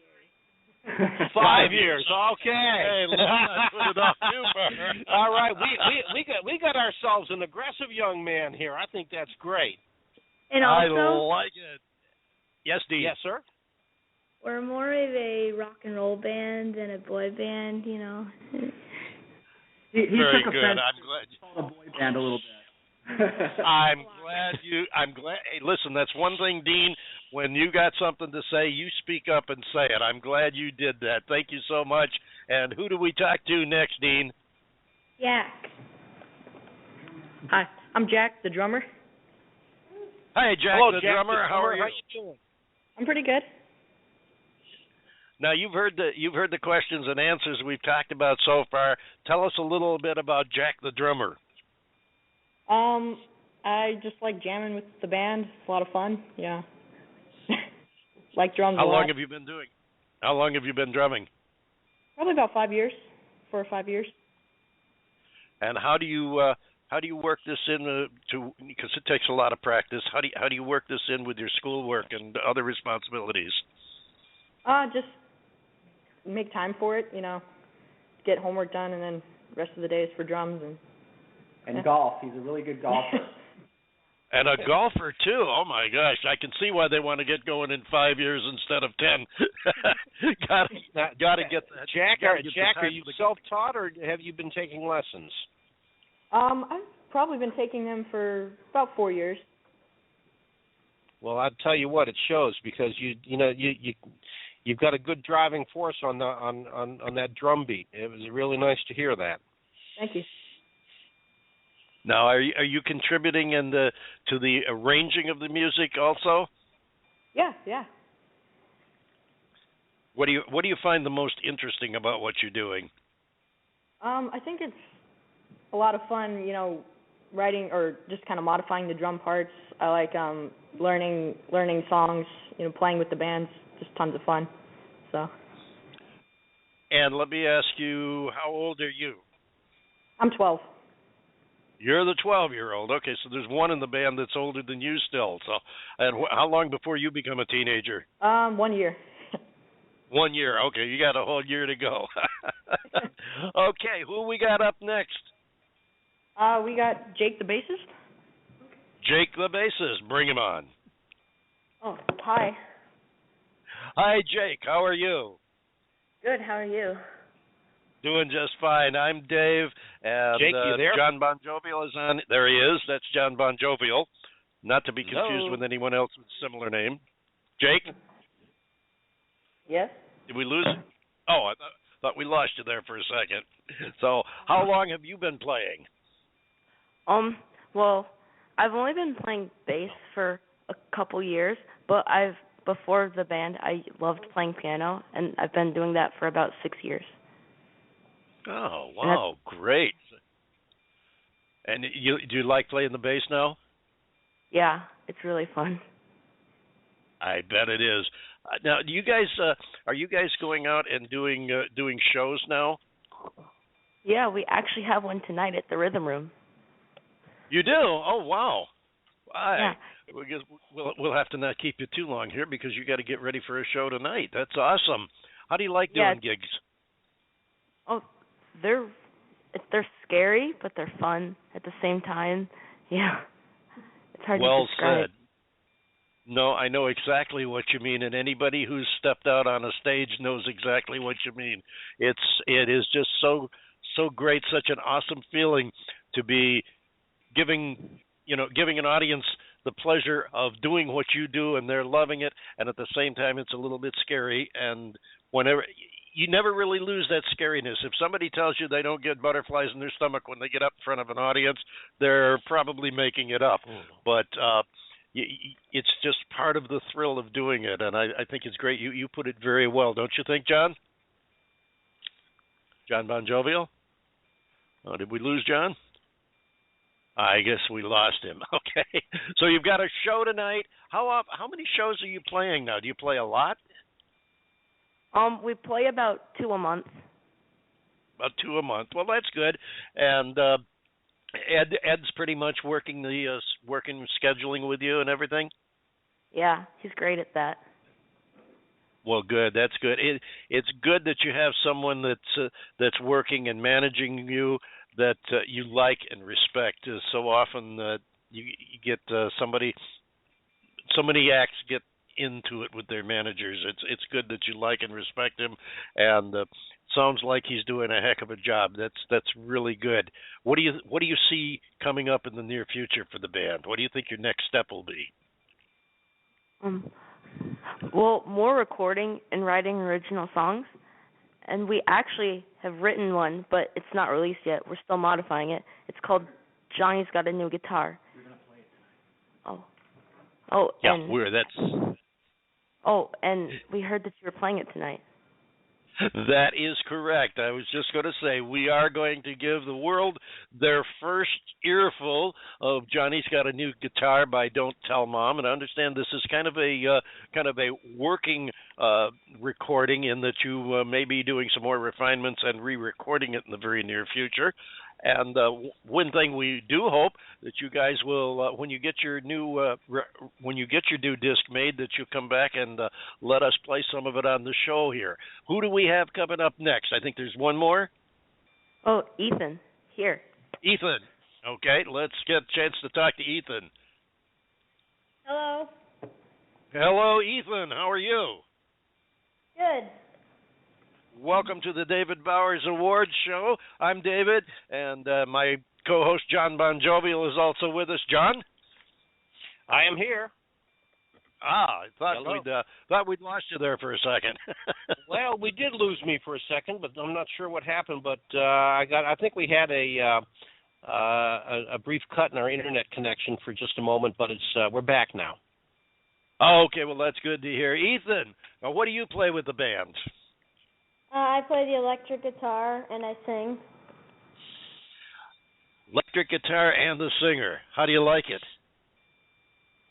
5 years, okay. Hey, let's not put it off too far. All right, we got ourselves an aggressive young man here. I think that's great. And also, I like it. Yes, Dee. Yes, sir. We're more of a rock and roll band than a boy band, He Very took good. I'm glad you called a boy band a little bit. I'm glad. Hey, listen, that's one thing, Dean. When you got something to say, you speak up and say it. I'm glad you did that. Thank you so much. And who do we talk to next, Dean? Jack. Hi, I'm Jack, the drummer. Hi, Jack, Hello, the Jack, drummer. How are you? How you doing? I'm pretty good. Now you've heard the questions and answers we've talked about so far. Tell us a little bit about Jack, the drummer. I just like jamming with the band. It's a lot of fun. Yeah. like drums How a lot. long have you been doing? How long have you been drumming? Probably about 5 years, 4 or 5 years. And how do you work this in because it takes a lot of practice. How do you work this in with your schoolwork and other responsibilities? Just make time for it, get homework done, and then the rest of the day is for drums and golf. He's a really good golfer. And a golfer too. Oh my gosh, I can see why they want to get going in 5 years instead of 10. Gotta get that. Jack, are you self-taught or have you been taking lessons? I've probably been taking them for about 4 years. Well, I'll tell you what, it shows because you've got a good driving force on that drum beat. It was really nice to hear that. Thank you. Now, are you contributing to the arranging of the music also? Yeah. What do you find the most interesting about what you're doing? I think it's a lot of fun, writing or just kind of modifying the drum parts. I like learning songs, playing with the bands, just tons of fun. So. And let me ask you, how old are you? I'm 12. You're the 12-year-old. Okay, so there's one in the band that's older than you still. So, and how long before you become a teenager? 1 year. 1 year. Okay, you got a whole year to go. Okay, who we got up next? We got Jake the bassist. Jake the bassist. Bring him on. Oh, hi. Hi, Jake. How are you? Good. How are you? Doing just fine. I'm Dave, and Jake, you there? Jon Bon Jovial is on. There he is. That's Jon Bon Jovial, not to be confused with anyone else with a similar name. Jake? Yes? Did we lose? Oh, I thought we lost you there for a second. So, how long have you been playing? Well, I've only been playing bass for a couple years, but before the band, I loved playing piano, and I've been doing that for about 6 years. Oh, wow, great. And do you like playing the bass now? Yeah, it's really fun. I bet it is. Now, are you guys going out and doing shows now? Yeah, we actually have one tonight at the Rhythm Room. You do? Oh, wow. Yeah. We'll have to not keep you too long here because you got to get ready for a show tonight. That's awesome. How do you like doing gigs? Oh, they're scary, but they're fun at the same time. Yeah, it's hard to describe. Well said. No, I know exactly what you mean, and anybody who's stepped out on a stage knows exactly what you mean. It is just so great, such an awesome feeling to be giving an audience the pleasure of doing what you do, and they're loving it, and at the same time, it's a little bit scary. And whenever you never really lose that scariness. If somebody tells you they don't get butterflies in their stomach when they get up in front of an audience, they're probably making it up. But it's just part of the thrill of doing it, and I think it's great. You put it very well, don't you think, John? Jon Bon Jovial? Oh, did we lose John? I guess we lost him. Okay. So you've got a show tonight. How many shows are you playing now? Do you play a lot? We play about 2 a month. About 2 a month. Well, that's good. And Ed's pretty much working scheduling with you and everything? Yeah, he's great at that. Well, good. That's good. It's good that you have someone that's working and managing you that you like and respect. So often you get so many acts get into it with their managers. It's good that you like and respect him, and sounds like he's doing a heck of a job. That's really good. What do you see coming up in the near future for the band? What do you think your next step will be? Well, more recording and writing original songs. And we actually have written one, but it's not released yet. We're still modifying it. It's called Johnny's Got a New Guitar. We're going to play it tonight. Oh, yeah, and we heard that you were playing it tonight. That is correct. I was just going to say we are going to give the world their first earful of Johnny's Got a New Guitar by Don't Tell Mom, and I understand this is kind of a working recording in that you may be doing some more refinements and re-recording it in the very near future. And one thing we do hope that you guys will, when you get your new disc made, that you come back and let us play some of it on the show here. Who do we have coming up next? I think there's one more. Oh, Ethan, here. Ethan. Okay, let's get a chance to talk to Ethan. Hello. Hello, Ethan. How are you? Good. Welcome to the David Bowers Awards show. I'm David, and my co-host Jon Bon Jovial is also with us. John? I am here. I thought we'd lost you there for a second. Well, we did lose me for a second, but I'm not sure what happened. But I think we had a brief cut in our internet connection for just a moment, but we're back now. Okay, well that's good to hear. Ethan, now what do you play with the band? I play the electric guitar and I sing. Electric guitar and the singer. How do you like it?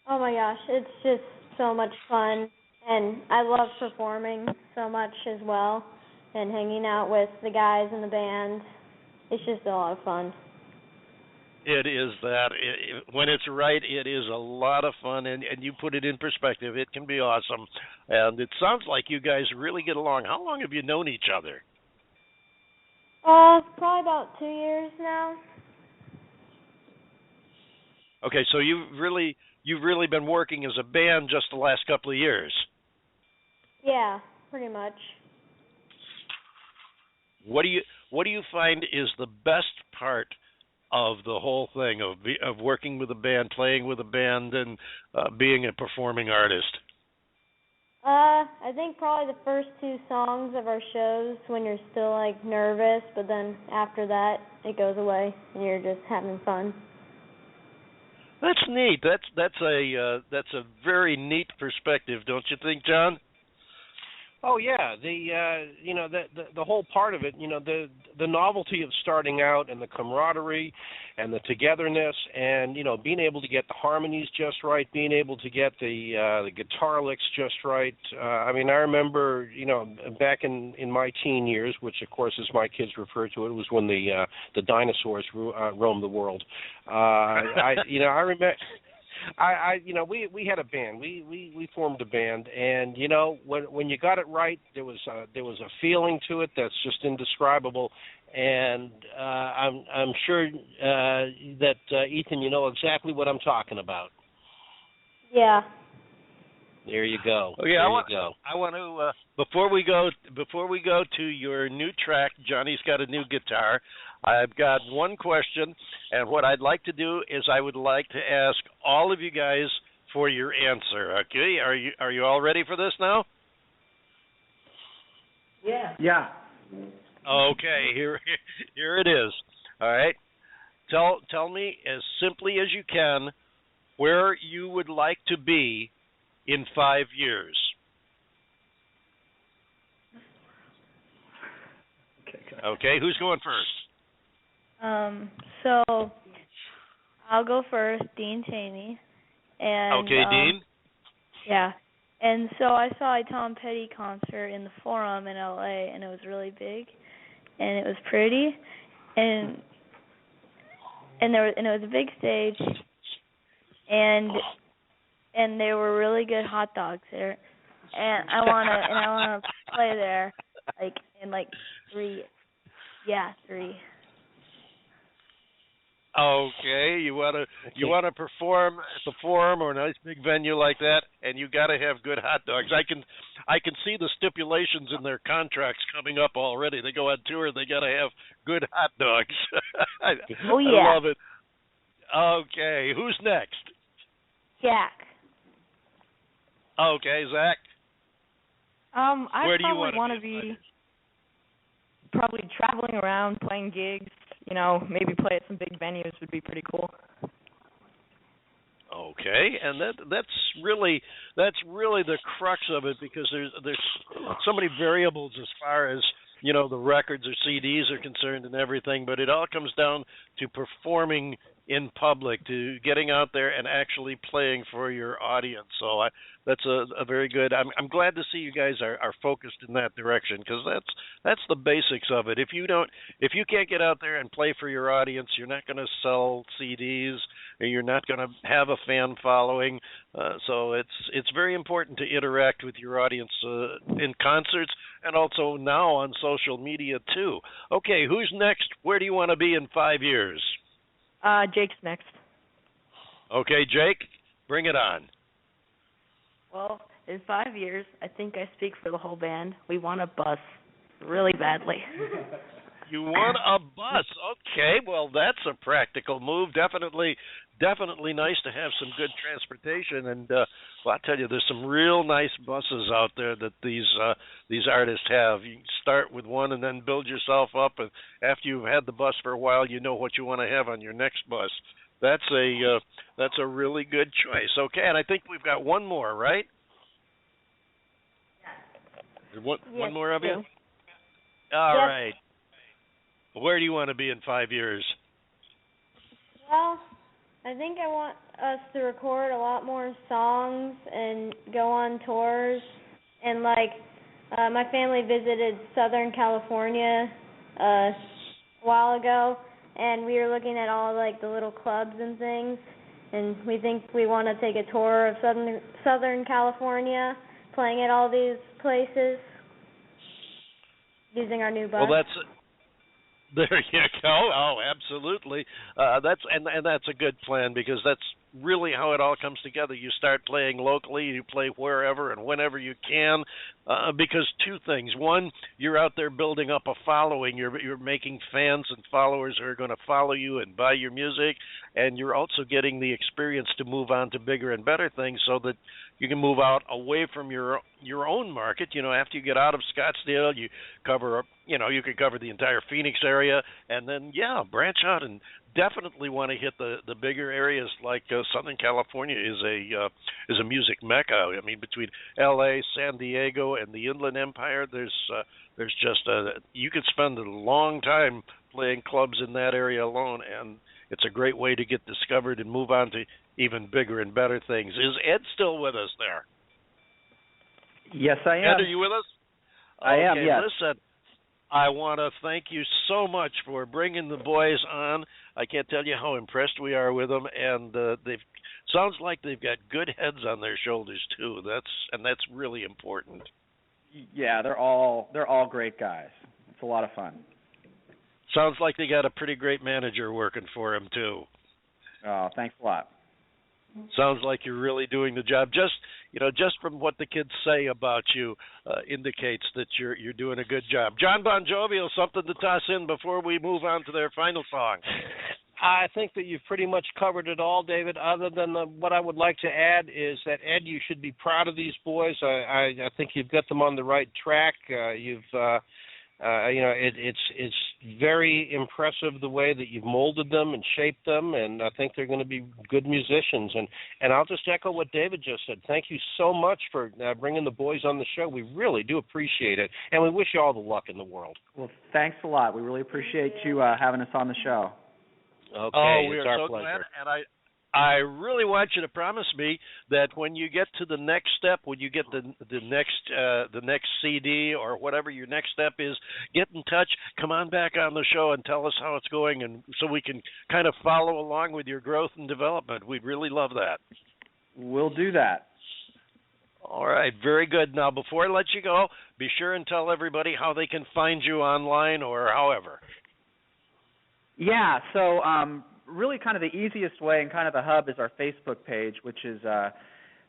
Oh my gosh, it's just so much fun, and I love performing so much as well, and hanging out with the guys in the band. It's just a lot of fun. It is that. When it's right, it is a lot of fun, and you put it in perspective. It can be awesome. And it sounds like you guys really get along. How long have you known each other? Probably about 2 years now. Okay, so you've really been working as a band just the last couple of years. Yeah, pretty much. What do you find is the best part of the whole thing of working with a band, playing with a band, and being a performing artist? I think probably the first 2 songs of our shows when you're still like nervous, but then after that it goes away and you're just having fun. That's neat. That's a very neat perspective, don't you think, John? Oh yeah, the whole part of it, the novelty of starting out and the camaraderie and the togetherness and being able to get the harmonies just right, being able to get the guitar licks just right. I remember back in my teen years, which of course as my kids refer to it, was when the dinosaurs roamed the world. I remember. We had a band. We formed a band, and when you got it right, there was a feeling to it that's just indescribable. And I'm sure that Ethan, you know exactly what I'm talking about. Yeah. There you go. Okay, I want to before we go to your new track, Johnny's Got a New Guitar. I've got one question, and what I'd like to do is I would like to ask all of you guys for your answer. Okay, are you all ready for this now? Yeah. Yeah. Okay, here it is. All right. Tell me as simply as you can where you would like to be in 5 years. Okay, who's going first? So I'll go first, Dean Chaney. And okay, Dean. Yeah. And so I saw a Tom Petty concert in the Forum in LA, and it was really big, and it was pretty, and it was a big stage, and there were really good hot dogs there, and I wanna play there, like in like 3. Yeah, 3. Okay, you wanna perform at the Forum or a nice big venue like that, and you got to have good hot dogs. I can see the stipulations in their contracts coming up already. They go on tour, they got to have good hot dogs. Oh yeah, I love it. Okay, who's next? Jack. Okay, Zach. I Where do you want to be probably traveling around, playing gigs. Maybe play at some big venues would be pretty cool. Okay, and that's really the crux of it, because there's so many variables as far as, you know, the records or CDs are concerned and everything, but it all comes down to performing in public, to getting out there and actually playing for your audience. So that's a very good. I'm glad to see you guys are focused in that direction, because that's the basics of it. If you can't get out there and play for your audience, you're not going to sell CDs, and you're not going to have a fan following. So it's very important to interact with your audience in concerts, and also now on social media too. Okay, who's next? Where do you want to be in 5 years? Jake's next. Okay, Jake, bring it on. Well, in 5 years, I think I speak for the whole band. We want a bus really badly. You want a bus? Okay, well, that's a practical move. Definitely nice to have some good transportation. And well, I'll tell you, there's some real nice buses out there that these artists have. You can start with one and then build yourself up, and after you've had the bus for a while, you know what you want to have on your next bus. That's a really good choice. Okay, and I think we've got one more, right? One more of you? All right. Where do you want to be in 5 years? Well, I think I want us to record a lot more songs and go on tours. And, like, my family visited Southern California a while ago, and we were looking at all, like, the little clubs and things. And we think we want to take a tour of Southern California, playing at all these places, using our new bus. Well, there you go. Oh, absolutely. That's a good plan, because that's really how it all comes together. You start playing locally, you play wherever and whenever you can, because two things. One, you're out there building up a following. You're making fans and followers who are going to follow you and buy your music, and you're also getting the experience to move on to bigger and better things, so that you can move out away from your own market. You know, after you get out of Scottsdale, you could cover the entire Phoenix area, and then branch out and definitely want to hit the bigger areas, like Southern California is a music mecca. I mean, between L.A., San Diego, and the Inland Empire, there's just you could spend a long time playing clubs in that area alone, and it's a great way to get discovered and move on to even bigger and better things. Is Ed still with us there? Yes, I am. Ed, are you with us? I am, yes. Listen, I want to thank you so much for bringing the boys on. I can't tell you how impressed we are with them, and sounds like they've got good heads on their shoulders too. That's really important. Yeah, they're all great guys. It's a lot of fun. Sounds like they got a pretty great manager working for them too. Oh, thanks a lot. Sounds like you're really doing the job. Just from what the kids say about you, indicates that you're doing a good job. Jon Bon Jovial, something to toss in before we move on to their final song. I think that you've pretty much covered it all, David, other than what I would like to add is that, Ed, you should be proud of these boys. I think you've got them on the right track. It's very impressive the way that you've molded them and shaped them, and I think they're going to be good musicians. And I'll just echo what David just said. Thank you so much for bringing the boys on the show. We really do appreciate it, and we wish you all the luck in the world. Well, thanks a lot. We really appreciate you having us on the show. Okay, we it's are our so pleasure. glad, and I really want you to promise me that when you get to the next step, when you get the next CD or whatever your next step is, get in touch, come on back on the show and tell us how it's going, and so we can kind of follow along with your growth and development. We'd really love that. We'll do that. All right, very good. Now, before I let you go, be sure and tell everybody how they can find you online or however. Yeah, so really kind of the easiest way and kind of the hub is our Facebook page, which is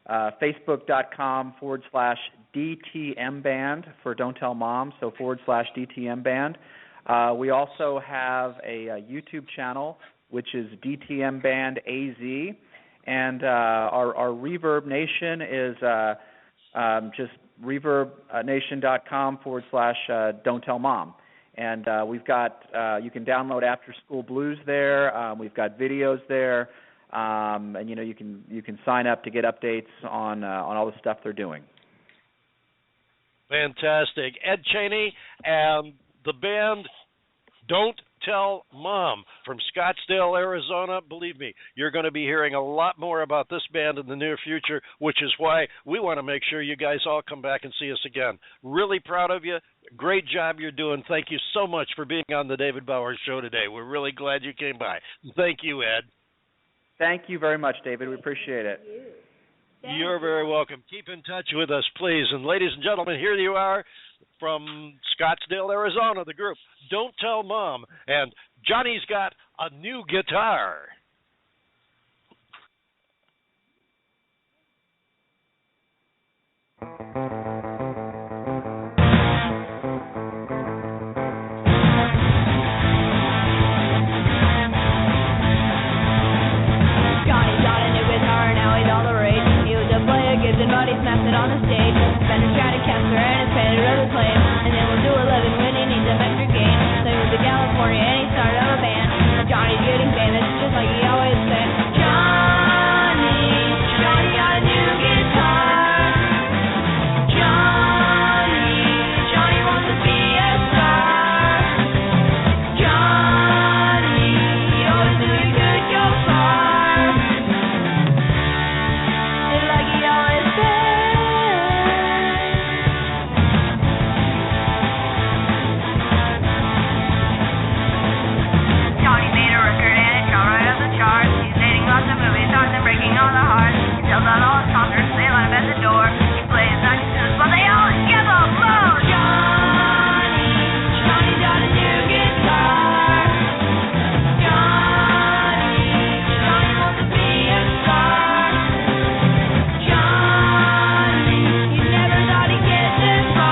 facebook.com/DTMBand for Don't Tell Mom, so /DTMBand. We also have a YouTube channel, which is DTMBandAZ, and our Reverb Nation is just reverbnation.com /Don't Tell Mom. And we've got, you can download After School Blues there. We've got videos there. and you can sign up to get updates on all the stuff they're doing. Fantastic. Ed Cheney and the band Don't Tell Mom from Scottsdale, Arizona. Believe me, you're going to be hearing a lot more about this band in the near future, which is why we want to make sure you guys all come back and see us again. Really proud of you. Great job you're doing. Thank you so much for being on the David Bowers Show today. We're really glad you came by. Thank you, Ed. Thank you very much, David. We appreciate it. You're very welcome. Keep in touch with us, please. And ladies and gentlemen, here you are from Scottsdale, Arizona, the group Don't Tell Mom. And Johnny's got a new guitar. But he smacked it on the stage. Fender Stratocaster and his painted rubber plate. And then we'll do 11 when he needs some extra gain. So he moved to California and he started up a band. Johnny's getting famous just like he always said. Johnny got a new guitar. Johnny wants to be a star. Johnny always knew he could go far. Just like he always said. Johnny made a record and it shot right up the charts. He's dating lots of movie stars and breaking all the hearts. He sells out all his concerts, they line up at the door. He plays 90 tunes, but they all give a blow. Johnny got a new guitar. Johnny wants to be a star. Johnny, he never thought he'd get this far.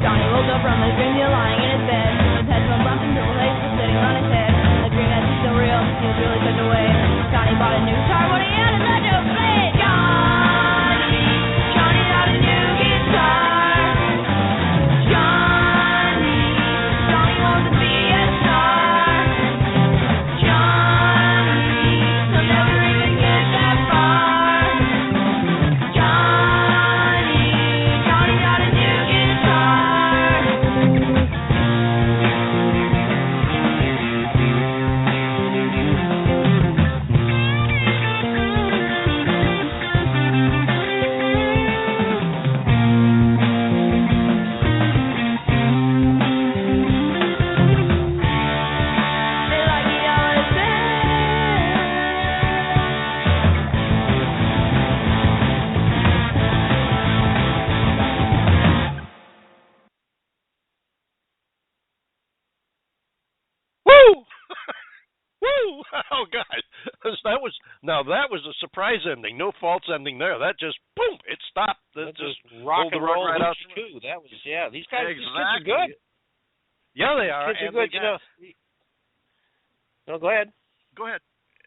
Johnny woke up from his dream, still lying in his bed. His headphones bumping, triple H was sitting on his head. The dream that he's so real, he was really tucked away. Johnny bought a new guitar, what he had is such a play. Johnny got a new guitar. Johnny wants to be a star. Johnny, he'll never even get that far. Johnny got a new guitar. Just like he always said. Woo! Woo! Oh, God. That was a surprise ending. No false ending there. That just, boom, it stopped. That just rock rolled the and rug roll right out. too. That was these guys these kids are Exactly. good. Yeah, they are. Kids are And good, they got- No, go ahead. Go ahead.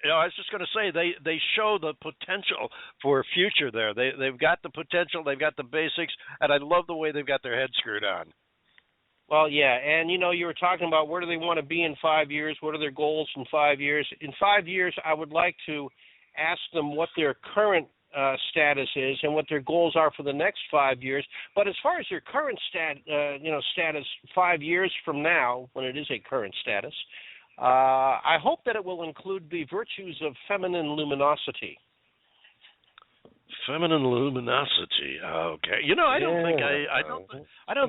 I was just going to say they show the potential for future there. They've got the potential. They've got the basics, and I love the way they've got their heads screwed on. Well, yeah, and you were talking about where do they want to be in 5 years? What are their goals in 5 years? In 5 years, I would like to ask them what their current status is and what their goals are for the next 5 years. But as far as their current status 5 years from now, when it is a current status, I hope that it will include the virtues of feminine luminosity. Feminine luminosity. Okay. I don't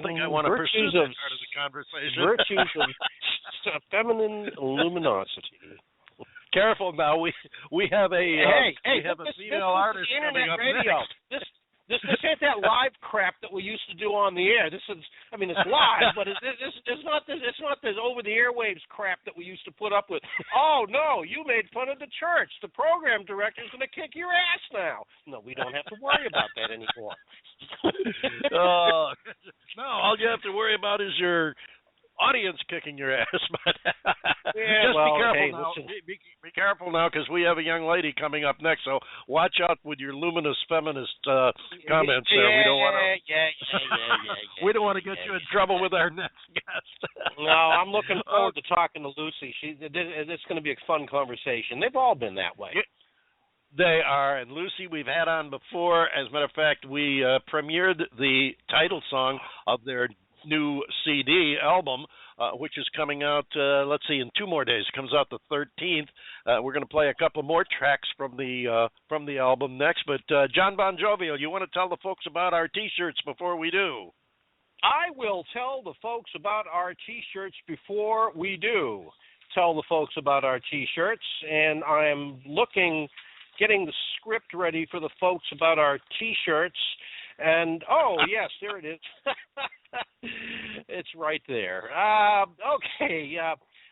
think I want to pursue that part of the conversation. Virtues of feminine luminosity. Careful now. We have a Hey, we have a this female artist coming internet up radio. next. This ain't that live crap that we used to do on the air. This is, I mean, it's live, but it's not this over the airwaves crap that we used to put up with. Oh no, you made fun of the church. The program director's going to kick your ass now. No, we don't have to worry about that anymore. No, all you have to worry about is your audience kicking your ass. But yeah, just well, be careful hey, now. listen. Be careful now, because we have a young lady coming up next. So watch out with your luminous feminist comments there. We don't want to. We don't want to get you in trouble with our next guest. No, I'm looking forward to talking to Lucy. It's going to be a fun conversation. They've all been that way. They are, and Lucy we've had on before. As a matter of fact, we premiered the title song of their new CD album, which is coming out, let's see, in 2 more days. It comes out the 13th. We're going to play a couple more tracks from the album next. But Jon Bon Jovial, you want to tell the folks about our T-shirts before we do? I will tell the folks about our T-shirts before we do. Tell the folks about our T-shirts, and I'm getting the script ready for the folks about our T-shirts. And, oh, yes, there it is. It's right there. Okay,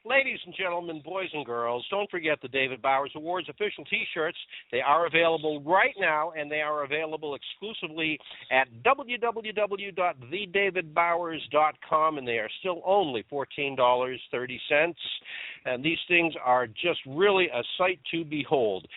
ladies and gentlemen, boys and girls, don't forget the David Bowers Awards official T-shirts. They are available right now, and they are available exclusively at www.TheDavidBowers.com, and they are still only $14.30. And these things are just really a sight to behold.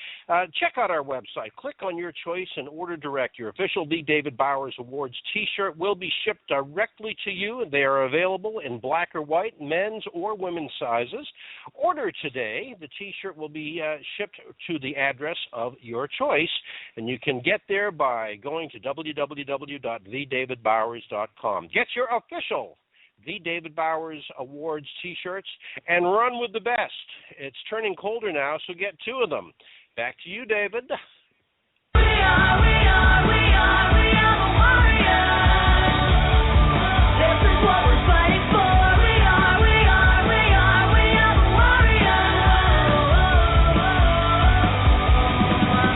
Check out our website. Click on your choice and order direct. Your official The David Bowers Awards T-shirt will be shipped directly to you, and they are available in black or white, men's or women's sizes. Order today. The T-shirt will be shipped to the address of your choice, and you can get there by going to www.TheDavidBowers.com. Get your official The David Bowers Awards T-shirts and run with the best. It's turning colder now, so get 2 of them. Back to you, David. We are the warriors. This is what we're fighting for. We are the warriors. We are warriors.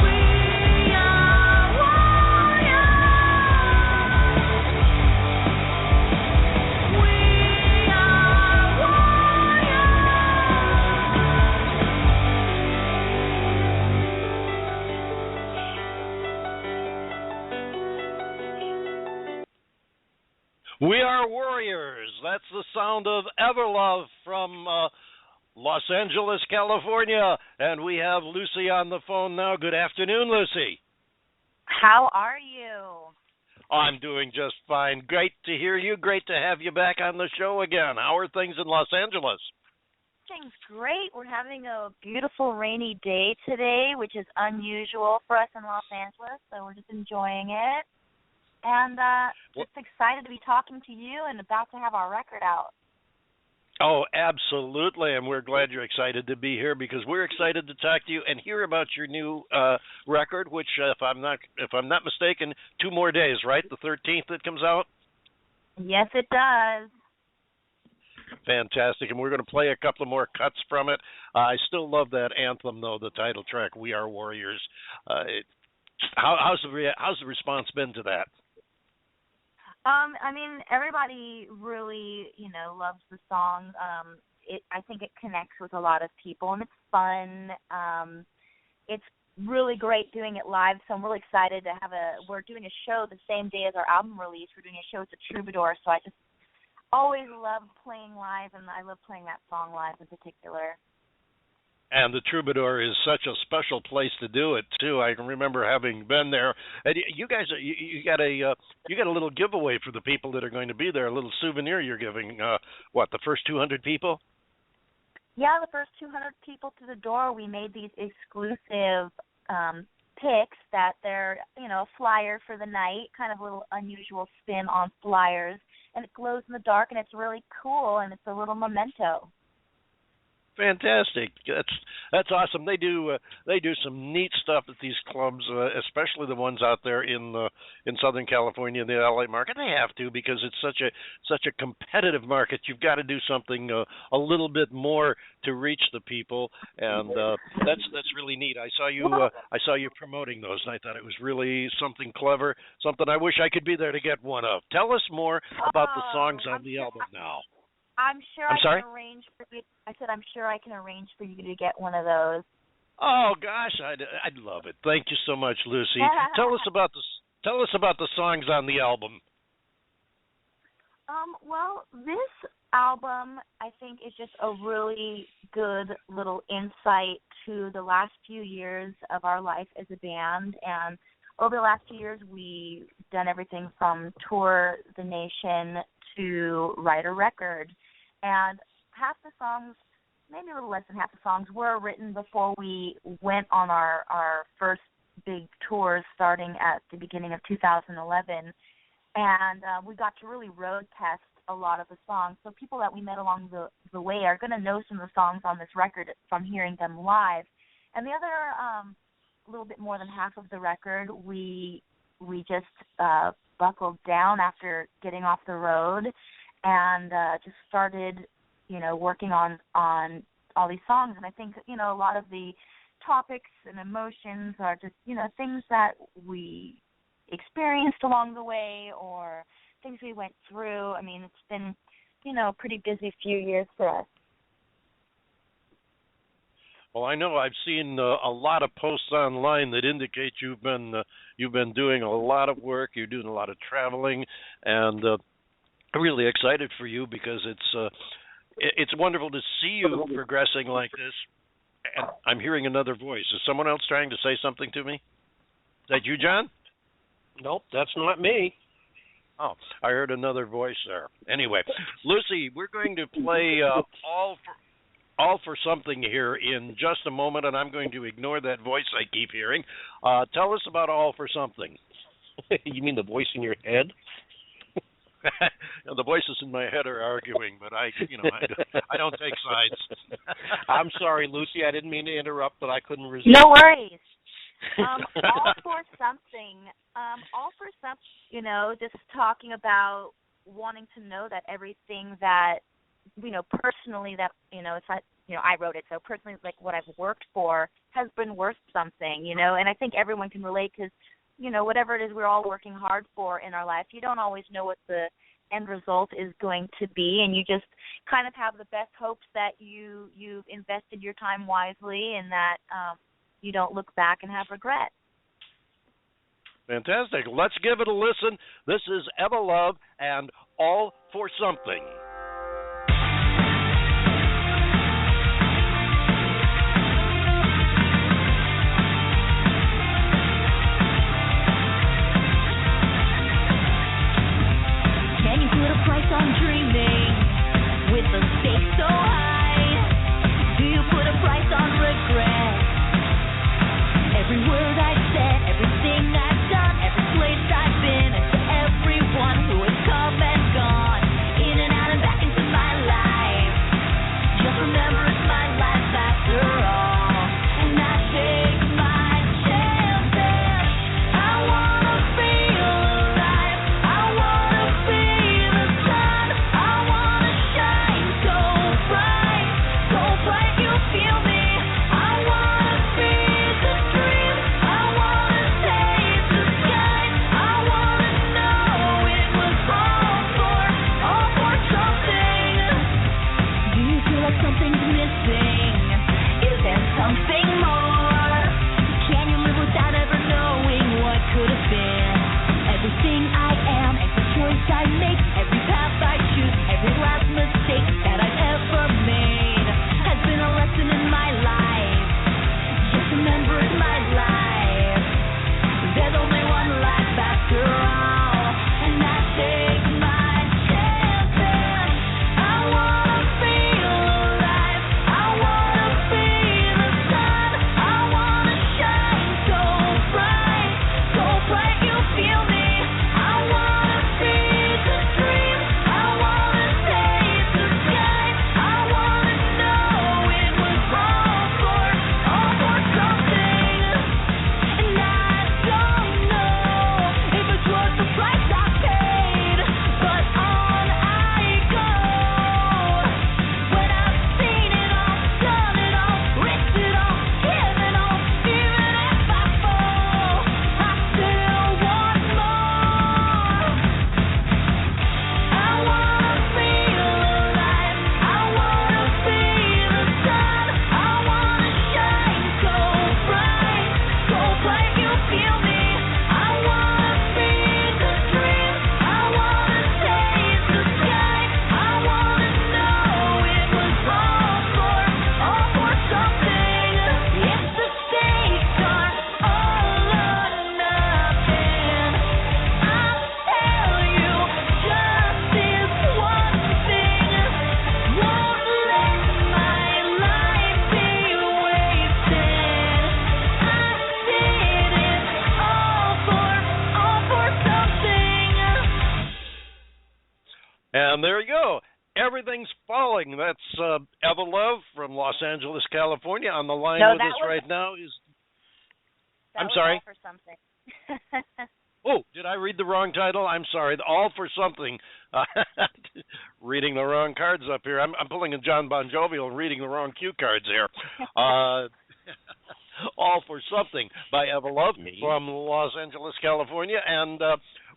We are We are warriors. That's the sound of Evolove from Los Angeles, California. And we have Lucy on the phone now. Good afternoon, Lucy. How are you? I'm doing just fine. Great to hear you. Great to have you back on the show again. How are things in Los Angeles? Things great. We're having a beautiful rainy day today, which is unusual for us in Los Angeles, so we're just enjoying it. And just excited to be talking to you and about to have our record out. Oh, absolutely, and we're glad you're excited to be here because we're excited to talk to you and hear about your new record, which, if I'm not mistaken, 2 more days, right? The 13th it comes out. Yes, it does. Fantastic, and we're going to play a couple of more cuts from it. I still love that anthem, though, the title track, "We Are Warriors." How's the response been to that? I mean, everybody really, loves the song. I think it connects with a lot of people, and it's fun. It's really great doing it live, so I'm really excited to we're doing a show the same day as our album release. We're doing a show at the Troubadour, so I just always love playing live, and I love playing that song live in particular. And the Troubadour is such a special place to do it too. I can remember having been there. And you guys, you got a little giveaway for the people that are going to be there. A little souvenir you're giving. The first 200 people? Yeah, the first 200 people to the door. We made these exclusive picks that they're, a flyer for the night, kind of a little unusual spin on flyers, and it glows in the dark, and it's really cool, and it's a little memento. Fantastic. That's awesome. They do some neat stuff at these clubs, especially the ones out there in Southern California, the LA market. They have to, because it's such a competitive market. You've got to do something a little bit more to reach the people, and that's really neat. I saw you promoting those, and I thought it was really something clever, something I wish I could be there to get one of. Tell us more about the songs on the album now. I'm sure I sorry? can arrange for you. I said I'm sure I can arrange for you to get one of those. Oh gosh, I'd love it. Thank you so much, Lucy. Tell us about the songs on the album. Well, this album I think is just a really good little insight to the last few years of our life as a band. And over the last 2 years, we've done everything from tour the nation to write a record. And half the songs, maybe a little less than half the songs, were written before we went on our first big tours starting at the beginning of 2011. And we got to really road test a lot of the songs. So people that we met along the way are going to know some of the songs on this record from hearing them live. And the other little bit more than half of the record, we just buckled down after getting off the road and just started, working on all these songs. And I think, a lot of the topics and emotions are just, things that we experienced along the way or things we went through. I mean, it's been, a pretty busy few years for us. Well, I know I've seen a lot of posts online that indicate you've been doing a lot of work. You're doing a lot of traveling, and I'm really excited for you because it's wonderful to see you progressing like this. And I'm hearing another voice. Is someone else trying to say something to me? Is that you, John? Nope, that's not me. Oh, I heard another voice there. Anyway, Lucy, we're going to play All for Something here in just a moment, and I'm going to ignore that voice I keep hearing. Tell us about All for Something. You mean the voice in your head? The voices in my head are arguing, but I don't take sides. I'm sorry, Lucy. I didn't mean to interrupt, but I couldn't resist. No worries. All for something. All for something. Just talking about wanting to know that everything that, personally that, it's not, I wrote it, so personally, like what I've worked for has been worth something, and I think everyone can relate because, whatever it is we're all working hard for in our life, you don't always know what the end result is going to be, and you just kind of have the best hopes that you've invested your time wisely and that you don't look back and have regret. Fantastic. Let's give it a listen. This is Evolove and All for Something. Can you put a price on dreaming with the stakes so high? Do you put a price on regret? Every word I've said, everything I've done, every place I've been, and to everyone who has come and gone, in and out of And there you go. Everything's Falling. That's Evolove from Los Angeles, California. On the line with us right now is... I'm sorry? All for Something. Oh, did I read the wrong title? I'm sorry. All for Something. Reading the wrong cards up here. I'm pulling a Jon Bon Jovial and reading the wrong cue cards here. All for Something by Evolove from Los Angeles, California. And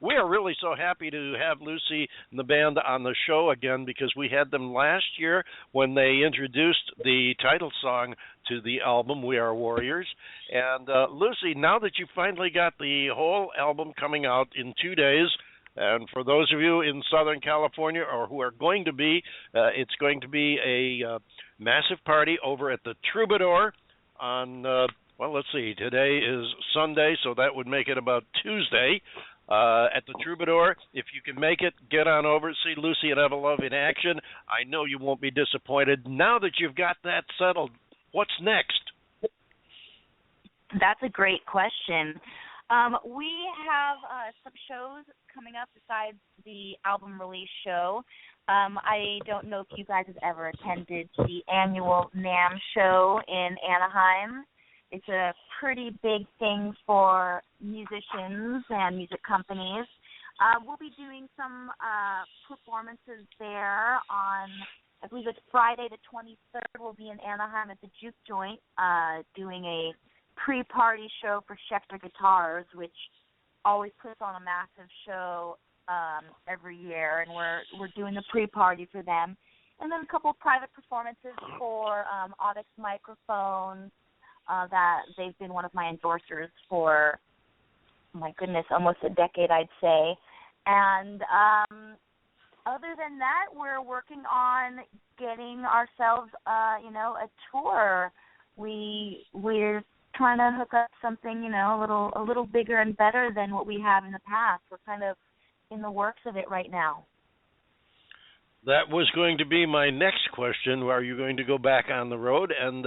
we are really so happy to have Lucy and the band on the show again because we had them last year when they introduced the title song to the album, We Are Warriors. And Lucy, now that you finally got the whole album coming out in 2 days, and for those of you in Southern California or who are going to be, it's going to be a massive party over at the Troubadour on, well, let's see, today is Sunday, so that would make it about Tuesday. At the Troubadour. If you can make it, get on over, see Lucy and Evolove in action. I know you won't be disappointed. Now that you've got that settled, what's next? That's a great question. We have some shows coming up besides the album release show. I don't know if you guys have ever attended the annual NAMM show in Anaheim. It's a pretty big thing for musicians and music companies. We'll be doing some performances there on, I believe it's Friday the 23rd. We'll be in Anaheim at the Juke Joint doing a pre-party show for Schecter Guitars, which always puts on a massive show every year, and we're doing the pre-party for them. And then a couple of private performances for Audix Microphones. That they've been one of my endorsers for, my goodness, almost a decade, I'd say. And other than that, we're working on getting ourselves, a tour. We're trying to hook up something, a little bigger and better than what we have in the past. We're kind of in the works of it right now. That was going to be my next question. Are you going to go back on the road? And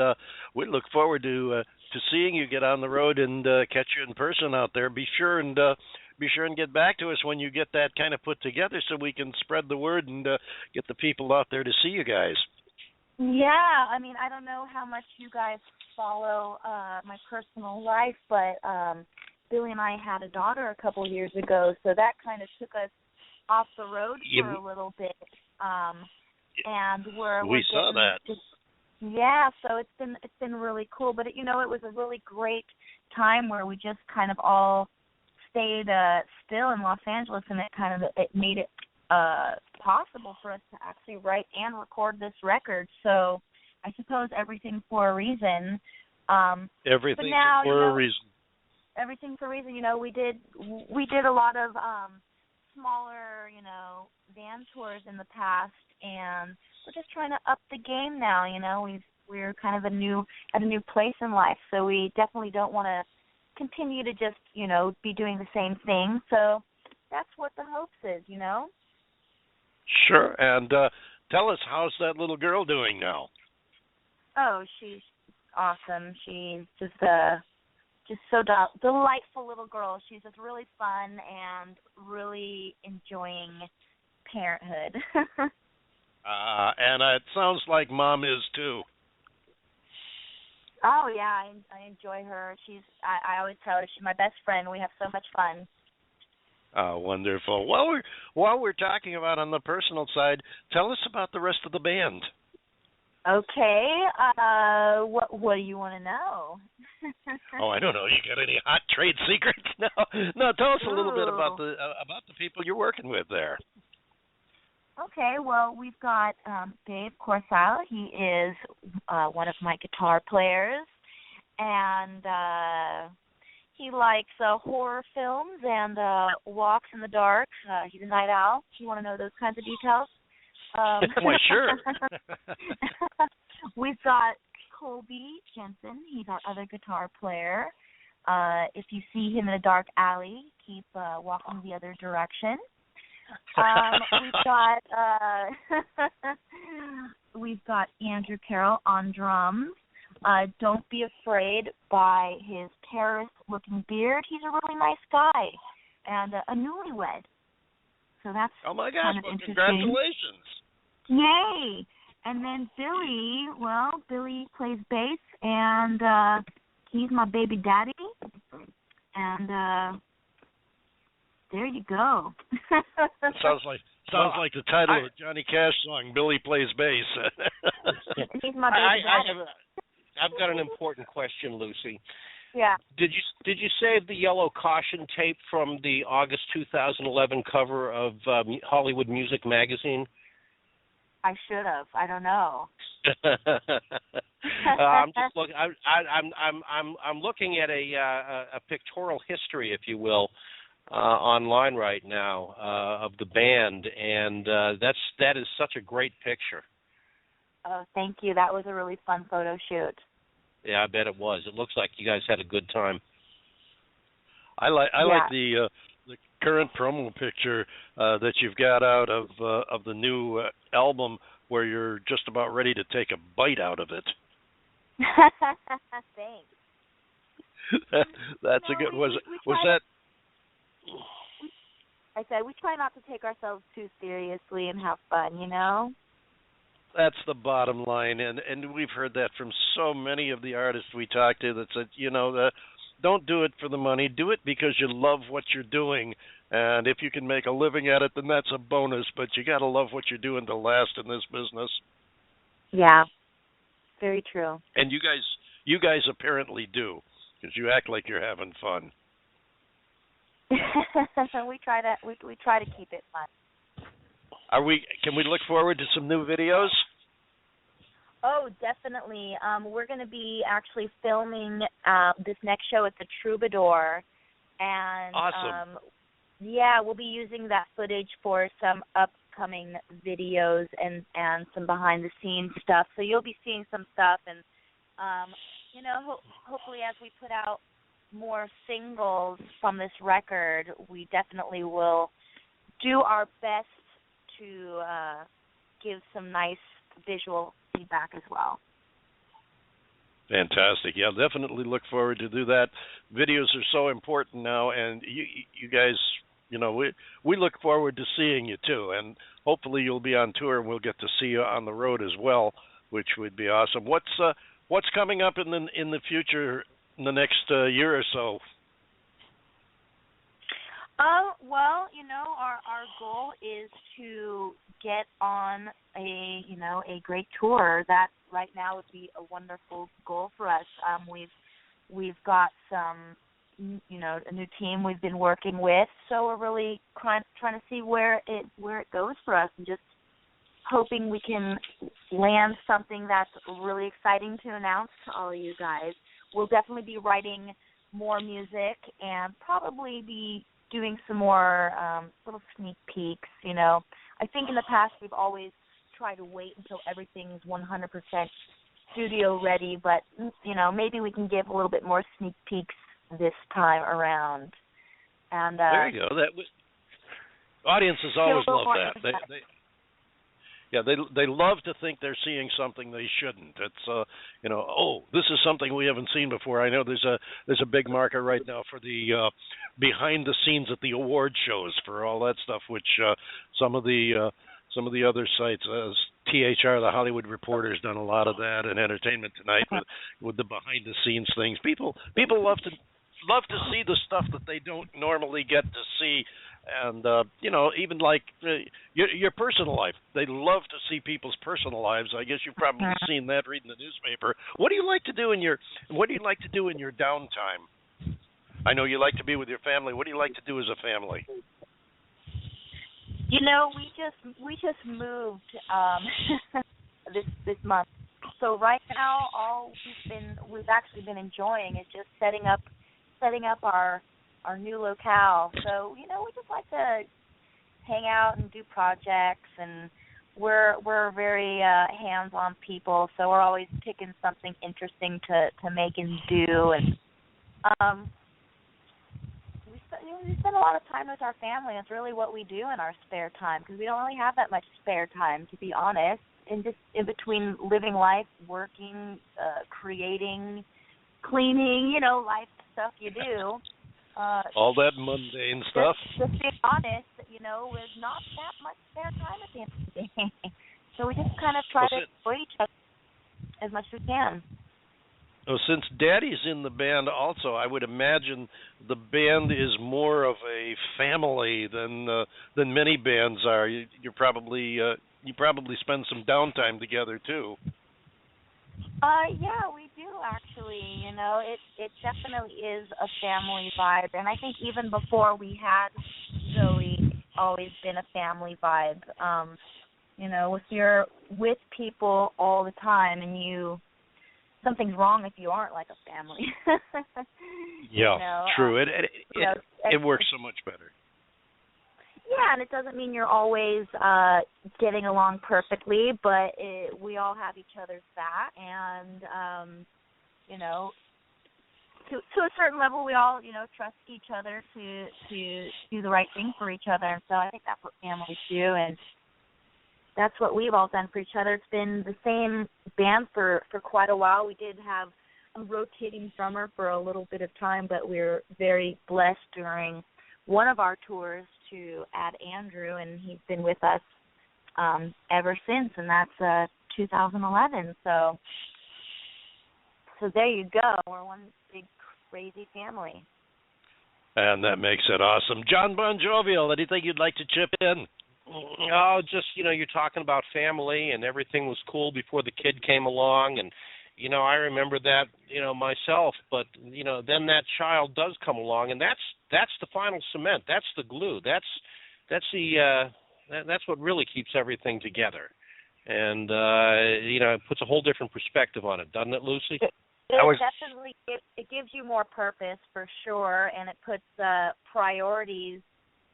we look forward to seeing you get on the road and catch you in person out there. Be sure and get back to us when you get that kind of put together, so we can spread the word and get the people out there to see you guys. Yeah, I mean, I don't know how much you guys follow my personal life, but Billy and I had a daughter a couple years ago, so that kind of took us off the road for a little bit. And we saw that. Yeah, so it's been really cool. But it was a really great time where we just kind of all stayed still in Los Angeles, and it made it possible for us to actually write and record this record. So I suppose everything for a reason. Everything now, for a reason. Everything for a reason. We did a lot of smaller, van tours in the past, and we're just trying to up the game now. We're kind of at a new place in life, so we definitely don't want to continue to just, be doing the same thing. So that's what the hopes is, Sure, and tell us, how's that little girl doing now? Oh, she's awesome. She's just so delightful little girl. She's just really fun and really enjoying parenthood. And it sounds like Mom is too. Oh yeah, I enjoy her. I always tell her she's my best friend. We have so much fun. Oh, wonderful. While we're talking about on the personal side, tell us about the rest of the band. Okay. What do you want to know? Oh, I don't know. You got any hot trade secrets? No. Tell us a little bit about the people you're working with there. Okay. Well, we've got Dave Corsile. He is one of my guitar players, and he likes horror films and walks in the dark. He's a night owl. Do you want to know those kinds of details? Why, sure. We've got Colby Jensen. He's our other guitar player. If you see him in a dark alley, keep walking the other direction. We've got Andrew Carroll on drums. Don't be afraid by his terrorist-looking beard. He's a really nice guy and a newlywed. So that's oh my gosh! kind of Well, interesting. congratulations! Yay! And then Billy plays bass, and he's my baby daddy. And there you go. Sounds like the title of a Johnny Cash song. Billy plays bass. He's my baby daddy. I've got an important question, Lucy. Yeah. Did you save the yellow caution tape from the August 2011 cover of Hollywood Music Magazine? I should have. I don't know. I'm just looking. I'm looking at a pictorial history, if you will, online right now of the band, and that is such a great picture. Oh, thank you. That was a really fun photo shoot. Yeah, I bet it was. It looks like you guys had a good time. I like the current promo picture that you've got out of the new album, where you're just about ready to take a bite out of it. Thanks. That's a good. Was that? I said we try not to take ourselves too seriously and have fun, you know. That's the bottom line, and we've heard that from so many of the artists we talk to that said, don't do it for the money, do it because you love what you're doing, and if you can make a living at it, then that's a bonus, but you got to love what you're doing to last in this business. Yeah, very true. And you guys apparently do, because you act like you're having fun. we try to keep it fun. Can we look forward to some new videos? Oh, definitely. We're going to be actually filming this next show at the Troubadour, and awesome. We'll be using that footage for some upcoming videos and some behind the scenes stuff. So you'll be seeing some stuff, and hopefully as we put out more singles from this record, we definitely will do our best to give some nice visual feedback as well. Fantastic. Yeah, definitely look forward to do that. Videos are so important now, and you guys, we look forward to seeing you too, and hopefully you'll be on tour and we'll get to see you on the road as well, which would be awesome. What's coming up in the future in the next year or so? Our goal is to get on a great tour. That right now would be a wonderful goal for us. We've got some, a new team we've been working with, so we're really trying to see where it goes for us, and just hoping we can land something that's really exciting to announce to all of you guys. We'll definitely be writing more music and probably be doing some more little sneak peeks, I think in the past we've always tried to wait until everything's 100% studio ready, but, maybe we can give a little bit more sneak peeks this time around. And there you go. Audiences always love that. They love to think they're seeing something they shouldn't. It's this is something we haven't seen before. I know there's a big market right now for the behind the scenes at the award shows for all that stuff, which some of the other sites, THR, the Hollywood Reporter's done a lot of that, and Entertainment Tonight with the behind the scenes things. People love to see the stuff that they don't normally get to see. And, even like your personal life. They love to see people's personal lives. I guess you've probably seen that reading the newspaper. What do you like to do in your downtime? I know you like to be with your family. What do you like to do as a family? We just moved this month. So right now all we've actually been enjoying is just setting up our new locale. So, we just like to hang out and do projects, and we're very hands-on people, so we're always picking something interesting to make and do. And we spend a lot of time with our family. That's really what we do in our spare time, because we don't really have that much spare time, to be honest. And just in between living life, working, creating, cleaning, life stuff you do. All that mundane stuff. Just being honest, with not that much spare time at the end of the day. So we just kind of try to enjoy each other as much as we can. Well, since Daddy's in the band also, I would imagine the band is more of a family than many bands are. You probably spend some downtime together too. Yeah, we do actually. It definitely is a family vibe, and I think even before we had Zoe, it's always been a family vibe. If you're with people all the time and something's wrong if you aren't like a family. Yeah, true. It works so much better. Yeah, and it doesn't mean you're always getting along perfectly, but we all have each other's back, and to a certain level, we all trust each other to do the right thing for each other. And so I think that's what families do, and that's what we've all done for each other. It's been the same band for quite a while. We did have a rotating drummer for a little bit of time, but we're very blessed during one of our tours to add Andrew, and he's been with us ever since, and that's 2011. So there you go. We're one big crazy family. And that makes it awesome. Jon Bon Jovial, anything you'd like to chip in? Oh, just, you're talking about family and everything was cool before the kid came along, and I remember that, myself, but then that child does come along, and that's the final cement. That's the glue. That's what really keeps everything together. And it puts a whole different perspective on it, doesn't it, Lucy? Definitely it gives you more purpose for sure, and it puts priorities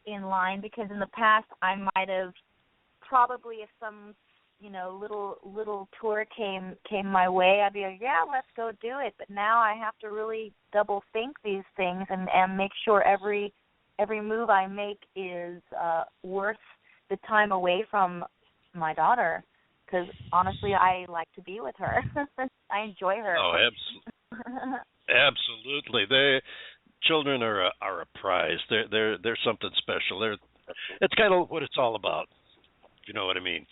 in line, because in the past I might have probably, if some little tour came my way, I'd be like, yeah, let's go do it. But now I have to really double think these things and make sure every move I make is worth the time away from my daughter, because honestly I like to be with her. I enjoy her. Oh, absolutely. Children are a prize. They're something special. It's kind of what it's all about, if you know what I mean.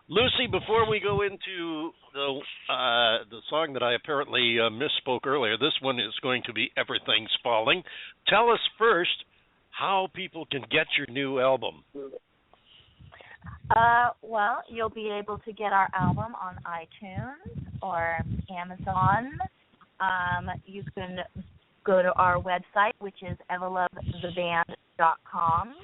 Lucy, before we go into the song that I apparently misspoke earlier, this one is going to be Everything's Falling. Tell us first how people can get your new album. Well, you'll be able to get our album on iTunes or Amazon. You can go to our website, which is evolovetheband.com.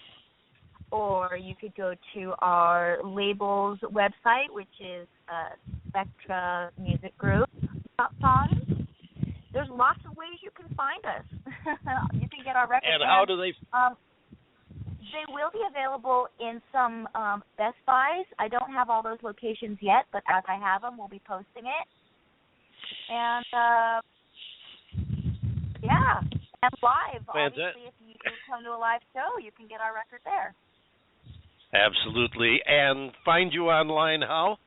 Or you could go to our label's website, which is SpectraMusicGroup.com. There's lots of ways you can find us. You can get our records. And how do they? They will be available in some Best Buys. I don't have all those locations yet, but as I have them, we'll be posting it. And and live. Obviously, if you come to a live show, you can get our record there. Absolutely. And find you online how?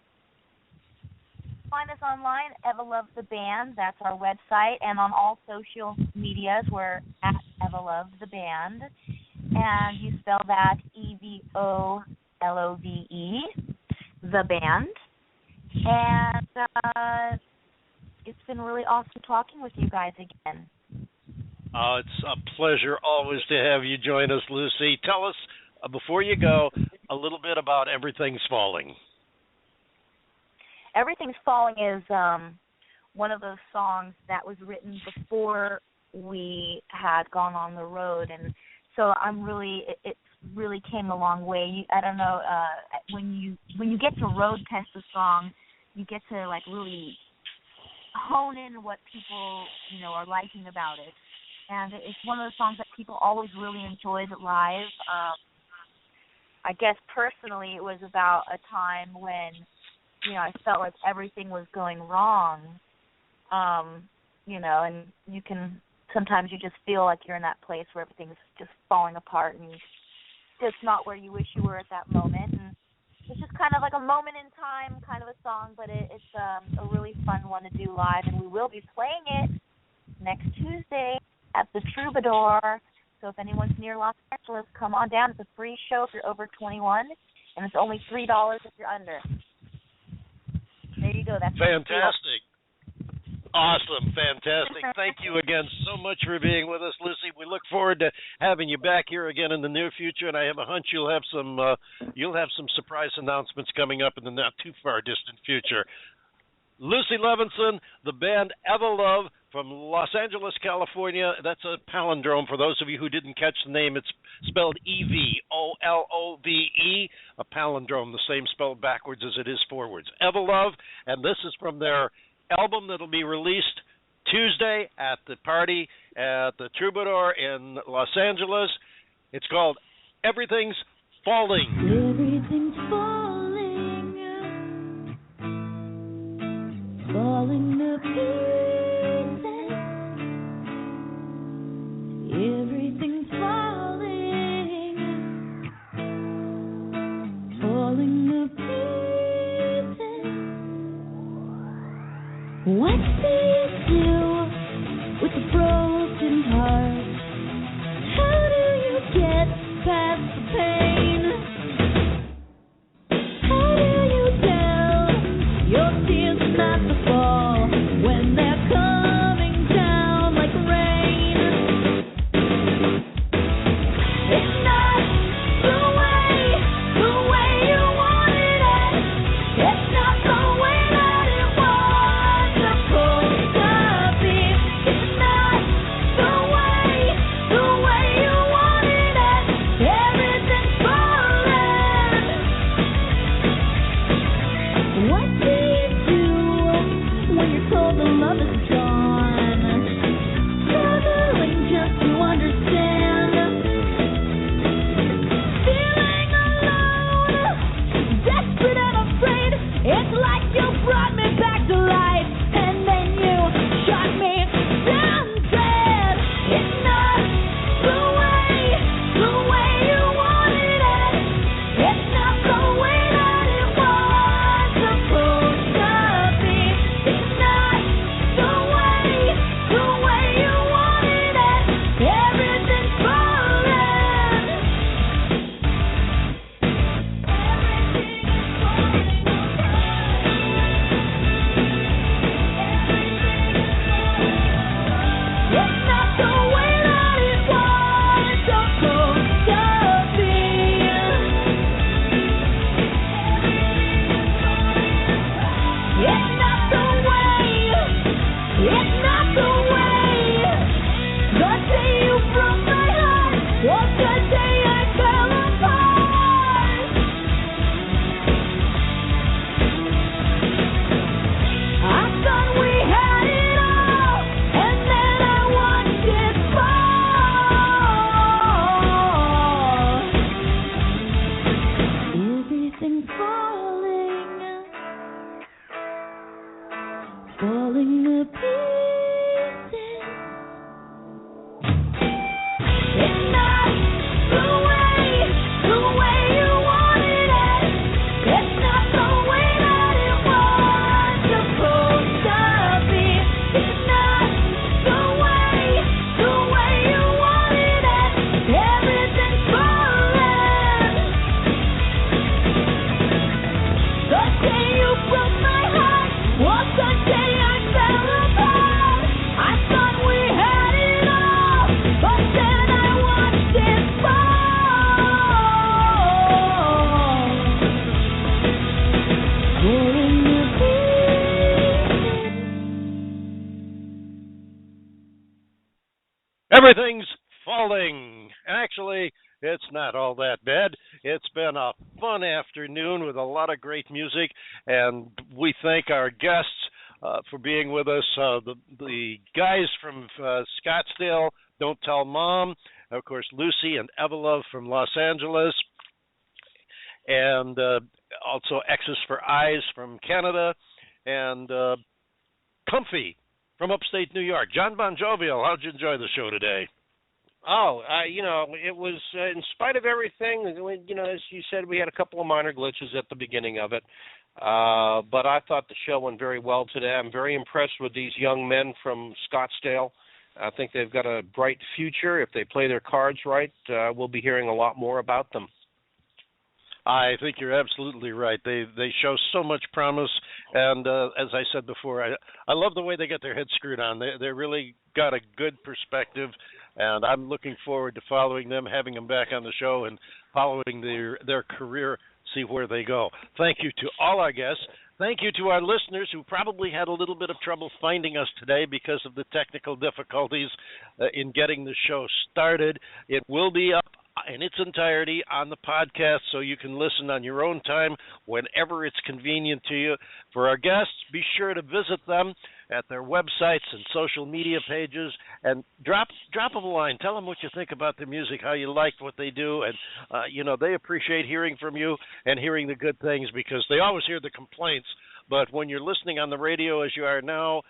Find us online, Evolove the Band. That's our website. And on all social medias, we're at Evolove the Band. And you spell that Evolove, the band. And it's been really awesome talking with you guys again. It's a pleasure always to have you join us, Lucy. Tell us, before you go, a little bit about Everything's Falling. Everything's Falling is one of those songs that was written before we had gone on the road, and so it really came a long way. I don't know, when you get to road test a song, you get to really hone in what people are liking about it. And it's one of those songs that people always really enjoyed live. I guess personally it was about a time when, I felt like everything was going wrong, and sometimes you just feel like you're in that place where everything's just falling apart and just not where you wish you were at that moment. And it's just kind of like a moment in time kind of a song, but it's a really fun one to do live, and we will be playing it next Tuesday at the Troubadour, so So if anyone's near Los Angeles, come on down. It's a free show if you're over 21, and it's only $3 if you're under. There you go. That's fantastic. Awesome, fantastic. Thank you again so much for being with us, Lucy. We look forward to having you back here again in the near future, and I have a hunch you'll have some surprise announcements coming up in the not too far distant future. Lucy Levinson, the band Evolove from Los Angeles, California. That's a palindrome for those of you who didn't catch the name. It's spelled Evolove, a palindrome, the same spelled backwards as it is forwards. Evolove, and this is from their album that'll be released Tuesday at the party at the Troubadour in Los Angeles. It's called Everything's Falling. Everything's falling to pieces. Everything's falling to pieces. What do you do with a broken heart? How do you get past the pain? How do you tell your tears not to fall when they're coming down like rain? It's not the way you wanted it. It's not the way that it was supposed to be. It's not the way you wanted it. Everything's falling. What do you do when you're told the love is gone? Struggling just to understand. Feeling alone, desperate and afraid. It's like you brought me back to life, and then you shot me down dead. It's not the way you wanted it. It's not the way that it was supposed to be. It's not the way you wanted it. Everything's falling. Everything is falling It's not the way that it was supposed to be. It's not the way. It's not the way. The day you broke my heart was the day I fell apart. I thought we had it all, and then I watched it fall. Everything's falling to pieces. It's not the way you wanted it. It's not the way that it was supposed to be. It's not the way you wanted it. Everything's falling. The day you broke my heart was the day I fell apart. I thought we had it all, but then I watched it fall. Falling to pieces. Everything's falling. Actually, it's not all that bad. It's been a fun afternoon with a lot of great music, and we thank our guests for being with us. The guys from Scottsdale, Don't Tell Mom, of course, Lucy and Evolove from Los Angeles, and also Exes for Eyes from Canada, and Comfy from upstate New York. Jon Bon Jovial, how'd you enjoy the show today? It was, in spite of everything, as you said, we had a couple of minor glitches at the beginning of it. But I thought the show went very well today. I'm very impressed with these young men from Scottsdale. I think they've got a bright future. If they play their cards right, we'll be hearing a lot more about them. I think you're absolutely right. They show so much promise, and as I said before, I love the way they get their heads screwed on. They really got a good perspective, and I'm looking forward to following them, having them back on the show, and following their career, see where they go. Thank you to all our guests. Thank you to our listeners who probably had a little bit of trouble finding us today because of the technical difficulties in getting the show started. It will be up in its entirety on the podcast, so you can listen on your own time whenever it's convenient to you. For our guests, be sure to visit them at their websites and social media pages, and drop them a line. Tell them what you think about their music, how you liked what they do, and they appreciate hearing from you and hearing the good things, because they always hear the complaints. But when you're listening on the radio as you are now,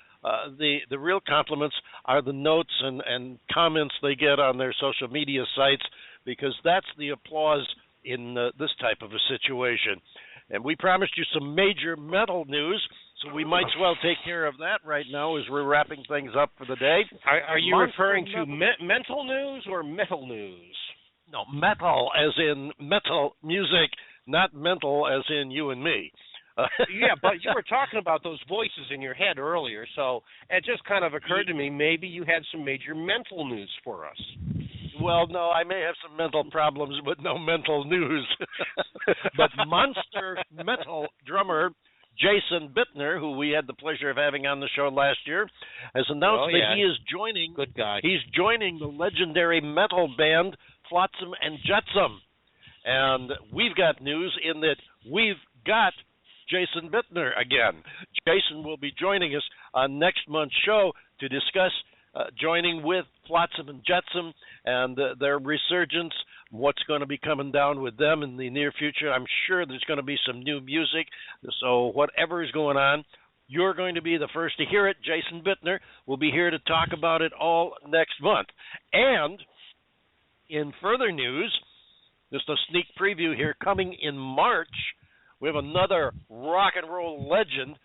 the real compliments are the notes and comments they get on their social media sites, because that's the applause in this type of a situation. And we promised you some major metal news, so we might as well take care of that right now as we're wrapping things up for the day. Are you referring to mental news or metal news? No, metal as in metal music, not mental as in you and me. Yeah, but you were talking about those voices in your head earlier, so it just kind of occurred to me maybe you had some major mental news for us. Well, no, I may have some mental problems, but no mental news. But monster metal drummer Jason Bittner, who we had the pleasure of having on the show last year, has announced that he is joining. Good guy. He's joining the legendary metal band Flotsam and Jetsam, and we've got news in that we've got Jason Bittner again. Jason will be joining us on next month's show to discuss joining with Flotsam and Jetsam and their resurgence, what's going to be coming down with them in the near future. I'm sure there's going to be some new music, so whatever is going on, you're going to be the first to hear it. Jason Bittner will be here to talk about it all next month. And in further news, just a sneak preview here, coming in March, we have another rock and roll legend,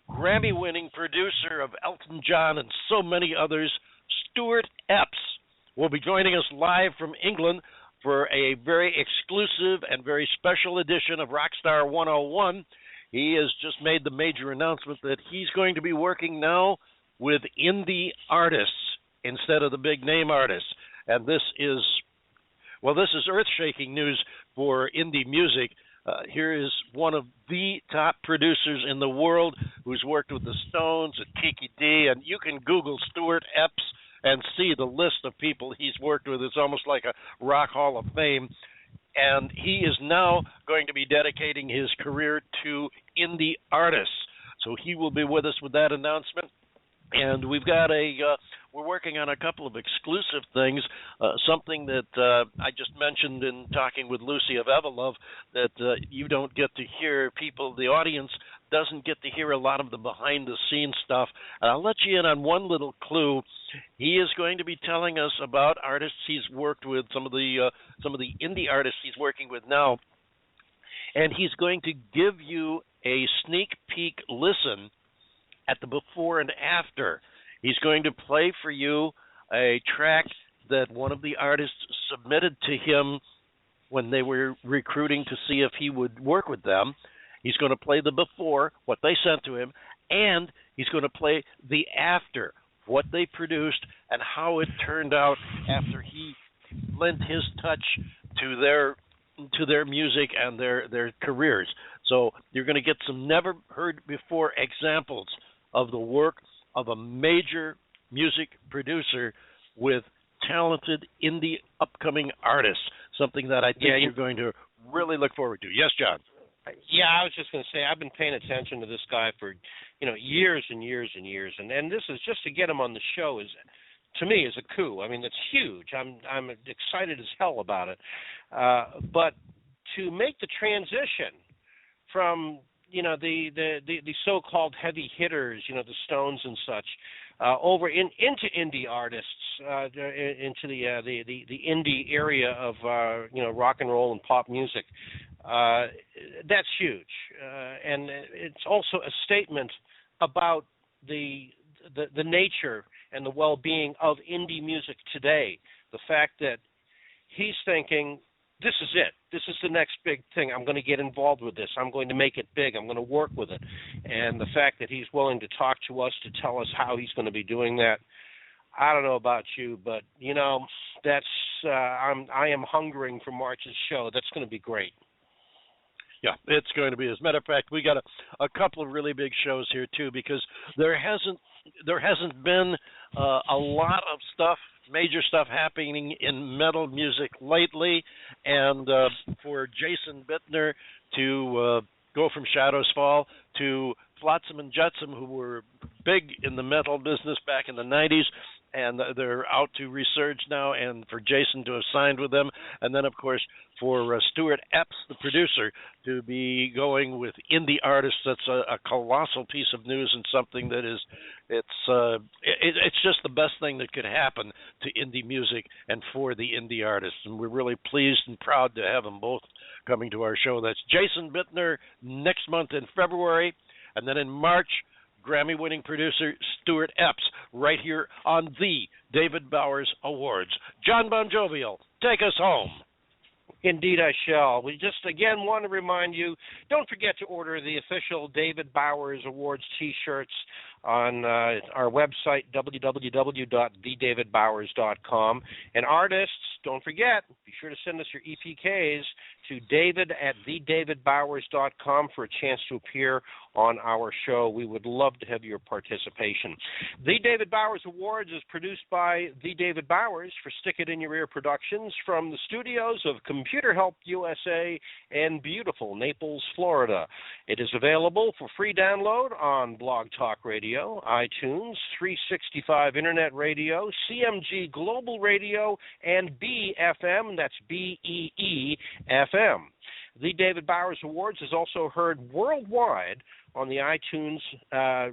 Grammy-winning producer of Elton John and so many others, Stuart Epps, will be joining us live from England for a very exclusive and very special edition of Rockstar 101. He has just made the major announcement that he's going to be working now with indie artists instead of the big name artists. And this is earth-shaking news for indie music. Here is one of the top producers in the world who's worked with the Stones and Kiki D, and you can Google Stuart Epps and see the list of people he's worked with. It's almost like a rock hall of fame. And he is now going to be dedicating his career to indie artists. So he will be with us with that announcement. And we've got we're working on a couple of exclusive things, something that I just mentioned in talking with Lucy of Evolove, that you don't get to hear. The audience doesn't get to hear a lot of the behind-the-scenes stuff. And I'll let you in on one little clue. He is going to be telling us about artists he's worked with, some of the indie artists he's working with now. And he's going to give you a sneak peek listen at the before and after. He's going to play for you a track that one of the artists submitted to him when they were recruiting to see if he would work with them. He's going to play the before, what they sent to him, and he's going to play the after, what they produced and how it turned out after he lent his touch to their music and their careers. So you're going to get some never heard before examples of the work of a major music producer with talented indie upcoming artists, something that I think you're going to really look forward to. Yes, John? Yeah, I was just going to say, I've been paying attention to this guy for, years and years and years, and this is just to get him on the show to me, is a coup. I mean, it's huge. I'm excited as hell about it. But to make the transition from the so-called heavy hitters, the Stones and such, over into indie artists, into the indie area of rock and roll and pop music. That's huge, and it's also a statement about the nature and the well-being of indie music today. The fact that he's thinking, this is it. This is the next big thing. I'm going to get involved with this. I'm going to make it big. I'm going to work with it. And the fact that he's willing to talk to us, to tell us how he's going to be doing that, I don't know about you, but, you know, that's I am hungering for March's show. That's going to be great. Yeah, it's going to be. As a matter of fact, we got a couple of really big shows here, too, because there hasn't been a lot of stuff, major stuff happening in metal music lately, and for Jason Bittner to go from Shadows Fall to Flotsam and Jetsam, who were big in the metal business back in the 90s, and they're out to resurge now, and for Jason to have signed with them, and then, of course, for Stuart Epps, the producer, to be going with indie artists. That's a colossal piece of news, and something that is, it's just the best thing that could happen to indie music and for the indie artists, and we're really pleased and proud to have them both coming to our show. That's Jason Bittner next month in February, and then in March, Grammy-winning producer Stuart Epps, right here on the David Bowers Awards. Jon Bon Jovial, take us home. Indeed, I shall. We just, again, want to remind you, don't forget to order the official David Bowers Awards T-shirts on our website, www.TheDavidBowers.com. And artists, don't forget, be sure to send us your EPKs to david@TheDavidBowers.com for a chance to appear on our show. We would love to have your participation. The David Bowers Awards is produced by The David Bowers for Stick It In Your Ear Productions from the studios of Computer Help USA in beautiful Naples, Florida. It is available for free download on Blog Talk Radio, iTunes, 365 Internet Radio, CMG Global Radio, and BFM, that's BEE-FM. The David Bowers Awards is also heard worldwide on the iTunes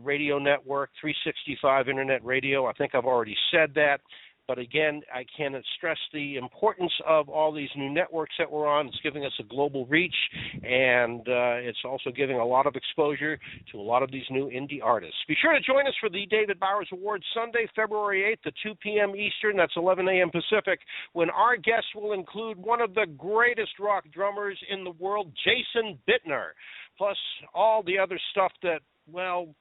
radio network, 365 Internet Radio. I think I've already said that. But again, I cannot stress the importance of all these new networks that we're on. It's giving us a global reach, and it's also giving a lot of exposure to a lot of these new indie artists. Be sure to join us for the David Bowers Awards Sunday, February 8th at 2 p.m. Eastern. That's 11 a.m. Pacific, when our guests will include one of the greatest rock drummers in the world, Jason Bittner, plus all the other stuff that, well,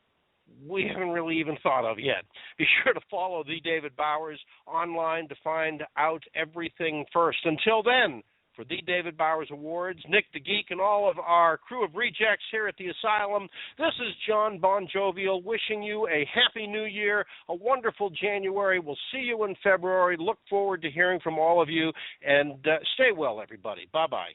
we haven't really even thought of yet. Be sure to follow The David Bowers online to find out everything first. Until then, for The David Bowers Awards, Nick the Geek, and all of our crew of rejects here at the Asylum, this is Jon Bon Jovial wishing you a happy new year, a wonderful January. We'll see you in February. Look forward to hearing from all of you, and stay well, everybody. Bye-bye.